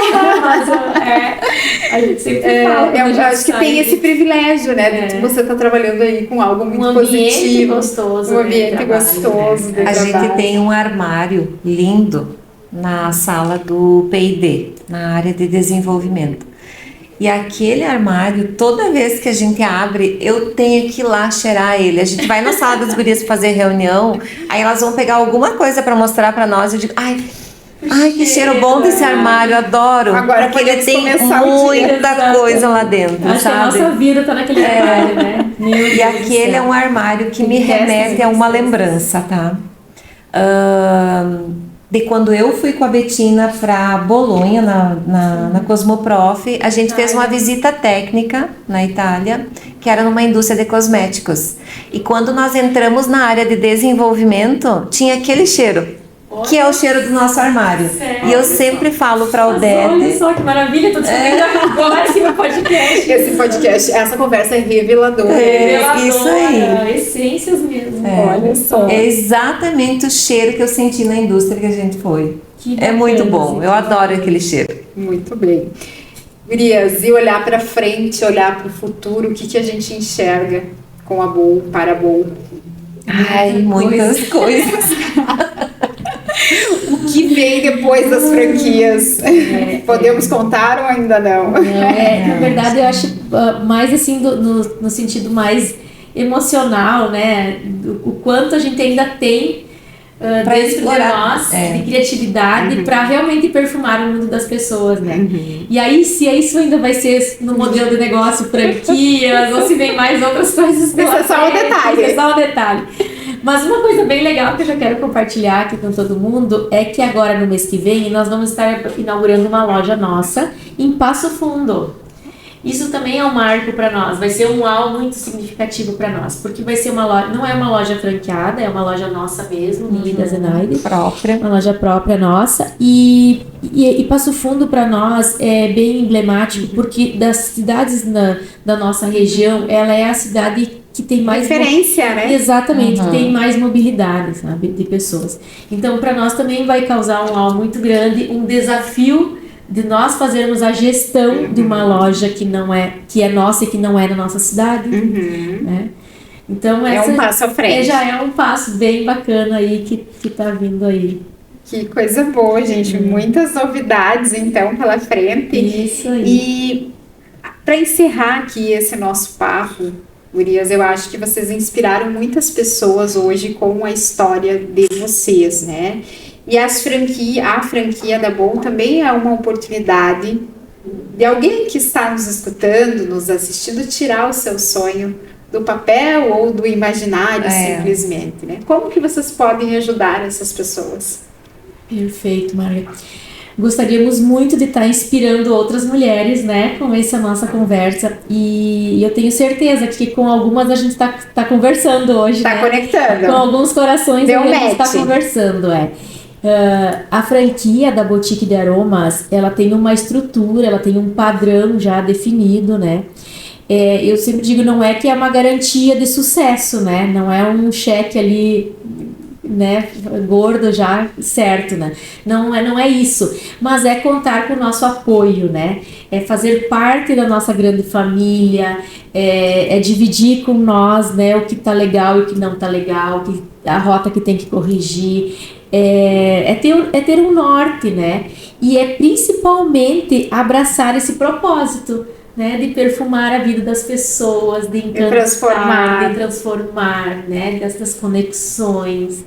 A gente sempre fala. Eu acho que tem esse privilégio, né? De você estar trabalhando aí com algo muito positivo. Gostoso, um ambiente gostoso. A gente tem um armário lindo na sala do P&D, na área de desenvolvimento. E aquele armário, toda vez que a gente abre, eu tenho que ir lá cheirar ele. A gente vai na sala das gurias fazer reunião, aí elas vão pegar alguma coisa para mostrar para nós. Eu digo, ai, que cheiro bom desse armário, adoro. Agora porque ele tem muita coisa lá dentro, acho sabe? Que a nossa vida tá naquele armário, né? E aquele é um armário que me remete a uma lembrança, tá? De quando eu fui com a Bettina para Bolonha, na Cosmoprof, a gente fez uma visita técnica na Itália, que era numa indústria de cosméticos. E quando nós entramos na área de desenvolvimento, tinha aquele cheiro, que é o cheiro do nosso armário. E eu sempre falo para a Odete... Olha só que maravilha, tô descobrindo agora aqui no podcast. Esse podcast, essa conversa é reveladora. Isso aí. Essências mesmo. Olha só. É exatamente o cheiro que eu senti na indústria que a gente foi. É muito bom, eu adoro aquele cheiro. Muito bem. Gurias, e olhar para frente, olhar para o futuro, o que a gente enxerga com a Bol, para a Bol? Ai, muitas coisas. O que vem depois das franquias? Podemos contar ou ainda não? Na verdade, eu acho mais assim, no sentido mais emocional, né? O quanto a gente ainda tem dentro de nós, de criatividade, para realmente perfumar o mundo das pessoas, né? E aí, se isso ainda vai ser no modelo de negócio, franquias, ou se vem mais outras coisas. Isso é só um detalhe. Isso é só um detalhe. Mas uma coisa bem legal que eu já quero compartilhar aqui com todo mundo é que agora, no mês que vem, nós vamos estar inaugurando uma loja nossa em Passo Fundo. Isso também é um marco para nós, vai ser um algo muito significativo para nós, porque vai ser uma loja, não é uma loja franqueada, é uma loja nossa mesmo, da Zenaide, própria, uma loja própria nossa, e Passo Fundo para nós é bem emblemático, porque das cidades da nossa região, ela é a cidade que tem mais referência, né? Exatamente, que tem mais mobilidade, sabe, de pessoas. Então, para nós também vai causar um algo muito grande, um desafio de nós fazermos a gestão de uma loja que é nossa e que não é da nossa cidade, né? Então, É um passo à frente. já é um passo bem bacana aí que tá vindo aí. Que coisa boa, gente. Muitas novidades, então, pela frente. Isso aí. E para encerrar aqui esse nosso papo, gurias, eu acho que vocês inspiraram muitas pessoas hoje com a história de vocês, né? E a franquia da Bom também é uma oportunidade de alguém que está nos escutando, nos assistindo, tirar o seu sonho do papel ou do imaginário, simplesmente, né? Como que vocês podem ajudar essas pessoas? Perfeito, Maria. Gostaríamos muito de estar inspirando outras mulheres, né, com essa nossa conversa. E eu tenho certeza que com algumas a gente está conversando hoje, Tá né? conectando. Com alguns corações Deu a gente está match. conversando, a franquia da Boutique de Aromas, ela tem uma estrutura, ela tem um padrão já definido, né? Eu sempre digo, não é que é uma garantia de sucesso, né? Não é um cheque ali, né, gordo já, certo, né? Não é isso, mas é contar com o nosso apoio, né? É fazer parte da nossa grande família, é dividir com nós, né, o que tá legal e o que não tá legal, a rota que tem que corrigir, ter um norte, né? E é principalmente abraçar esse propósito, né, de perfumar a vida das pessoas, de encantar, de transformar, né, dessas conexões.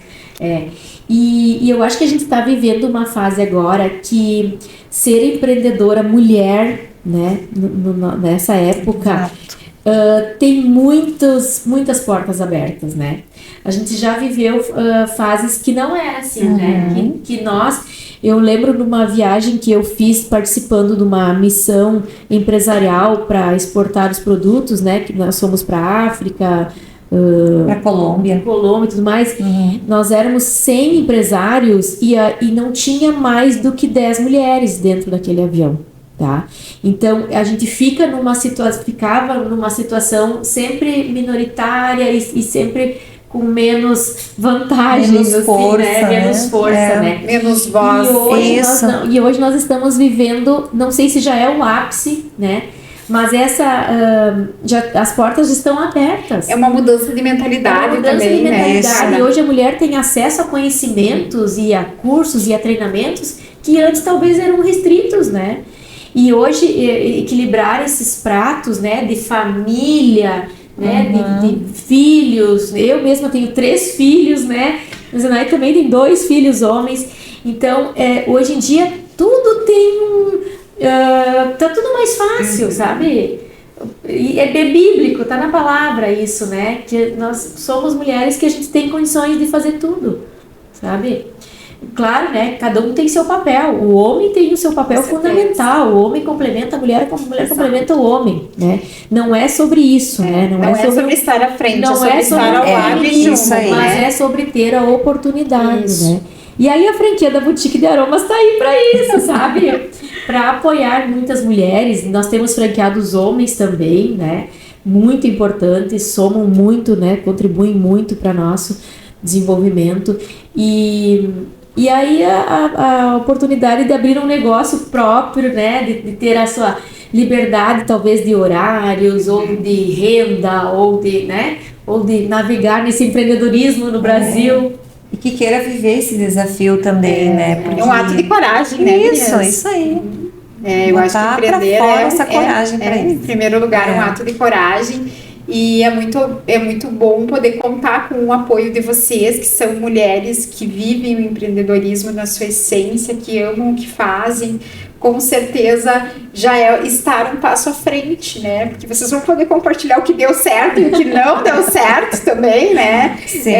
E eu acho que a gente está vivendo uma fase agora que ser empreendedora mulher, né, nessa época, tem muitas portas abertas, né? A gente já viveu fases que não era assim, né? Eu lembro de uma viagem que eu fiz participando de uma missão empresarial para exportar os produtos, né? Que nós fomos para a África, para Colômbia e tudo mais. Nós éramos 100 empresários e não tinha mais do que 10 mulheres dentro daquele avião. Tá? Então a gente ficava numa situação sempre minoritária e sempre com menos vantagens, menos força, né? Menos força, né? Menos voz. E hoje nós estamos vivendo, não sei se já é o ápice, né? Mas as portas estão abertas. É uma mudança de mentalidade também, né? E hoje a mulher tem acesso a conhecimentos e a cursos e a treinamentos que antes talvez eram restritos, né? E hoje equilibrar esses pratos, né, de família, né, de filhos. Eu mesma tenho 3 filhos, né? Mas a Nai também tem 2 filhos homens. Então, hoje em dia tudo tem tá tudo mais fácil, sabe? E é bíblico, tá na palavra isso, né? Que nós somos mulheres que a gente tem condições de fazer tudo, sabe? Claro, né? Cada um tem seu papel. O homem tem o seu papel fundamental. O homem complementa a mulher, a mulher complementa o homem, né? Não é sobre isso, né? Não é sobre estar à frente, não é sobre estar ao lado e junto, mas é sobre ter a oportunidade, né? E aí a franquia da Boutique de Aromas tá aí para isso, sabe? Para apoiar muitas mulheres. Nós temos franqueados homens também, né? Muito importantes, somam muito, né? Contribuem muito para nosso desenvolvimento. E aí a oportunidade de abrir um negócio próprio, né, de ter a sua liberdade talvez de horários ou de renda ou de navegar nesse empreendedorismo no Brasil. E que queira viver esse desafio também, né? Porque... É um ato de coragem, né? Isso aí. Eu acho que empreender essa coragem para isso. Em primeiro lugar, um ato de coragem. E é muito bom poder contar com o apoio de vocês, que são mulheres que vivem o empreendedorismo na sua essência, que amam o que fazem. Com certeza já é estar um passo à frente, né? Porque vocês vão poder compartilhar o que deu certo e o que não deu certo também, né? Sim.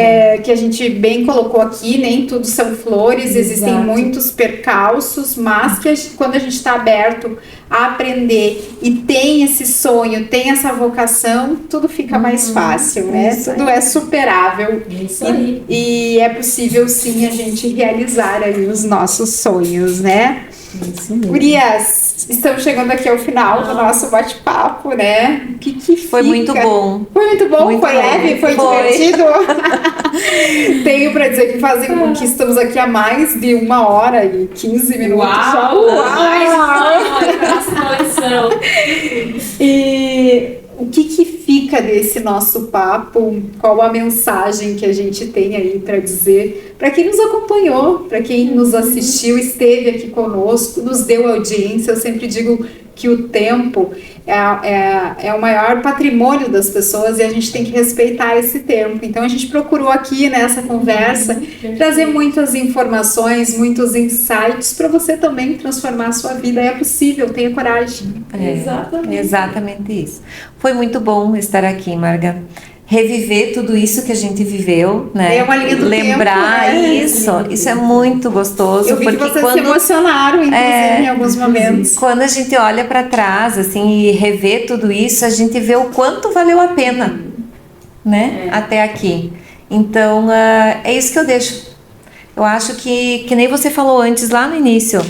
Que a gente bem colocou aqui, nem tudo são flores, existem muitos percalços, mas que quando a gente está aberto a aprender e tem esse sonho, tem essa vocação, tudo fica mais fácil, né? Tudo é superável. Isso aí. E é possível sim a gente realizar aí os nossos sonhos, né? Isso mesmo. Gurias, estamos chegando aqui ao final do nosso bate-papo, né? O que foi muito bom. Foi muito bom? Muito foi leve? Foi divertido? Tenho pra dizer que fazem com que estamos aqui há mais de 1h15 minutos. Uau! E o que fica fica desse nosso papo? Qual a mensagem que a gente tem aí para dizer para quem nos acompanhou, para quem nos assistiu, esteve aqui conosco, nos deu audiência? Eu sempre digo que o tempo é o maior patrimônio das pessoas e a gente tem que respeitar esse tempo. Então a gente procurou aqui nessa conversa trazer muitas informações, muitos insights para você também transformar a sua vida. É possível, tenha coragem. Exatamente isso. Foi muito bom estar aqui, Marga. Reviver tudo isso que a gente viveu, né? É uma linha do lembrar tempo, né? isso é muito gostoso. Eu vi porque que vocês quando se emocionaram, inclusive, em alguns momentos. Quando a gente olha para trás, assim, e rever tudo isso, a gente vê o quanto valeu a pena, né? Até aqui. Então, é isso que eu deixo. Eu acho que nem você falou antes, lá no início,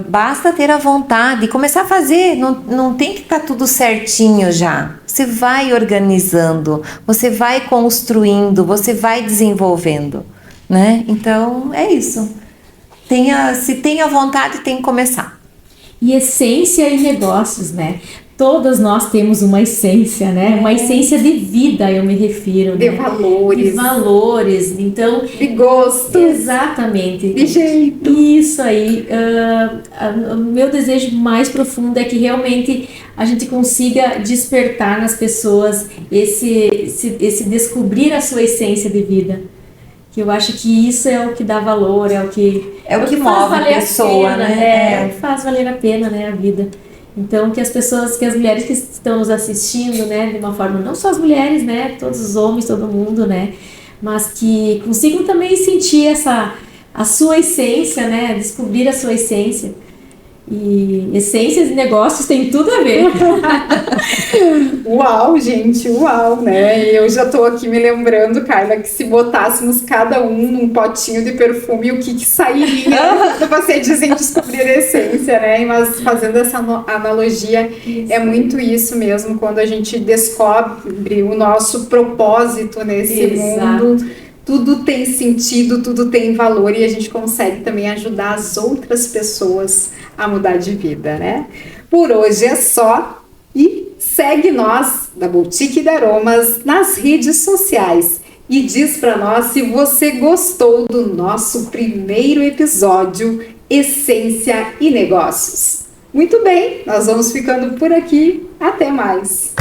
basta ter a vontade, começar a fazer, não tem que estar tudo certinho já. Você vai organizando, você vai construindo, você vai desenvolvendo, né? Então, é isso. Se tem a vontade, tem que começar. E essência em negócios, né? Todas nós temos uma essência, né? Uma essência de vida, eu me refiro. De né? valores. De valores. Então, de gosto. Exatamente. De jeito. Isso aí. O meu desejo mais profundo é que realmente a gente consiga despertar nas pessoas esse descobrir a sua essência de vida. Que eu acho que isso é o que dá valor, é o que move a pessoa, pena, né? É o que faz valer a pena, né, a vida. Então, que as mulheres que estão nos assistindo, né, de uma forma, não só as mulheres, né, todos os homens, todo mundo, né, mas que consigam também sentir a sua essência, né, descobrir a sua essência. E essências e negócios tem tudo a ver. Uau, gente, uau, né? E eu já tô aqui me lembrando, Carla, que se botássemos cada um num potinho de perfume, o que sairia? Vocês dizem descobrir a essência, né? Mas fazendo essa analogia, é muito isso mesmo, quando a gente descobre o nosso propósito nesse mundo. Tudo tem sentido, tudo tem valor e a gente consegue também ajudar as outras pessoas a mudar de vida, né? Por hoje é só e segue nós da Boutique de Aromas nas redes sociais e diz para nós se você gostou do nosso primeiro episódio Essência e Negócios. Muito bem, nós vamos ficando por aqui. Até mais!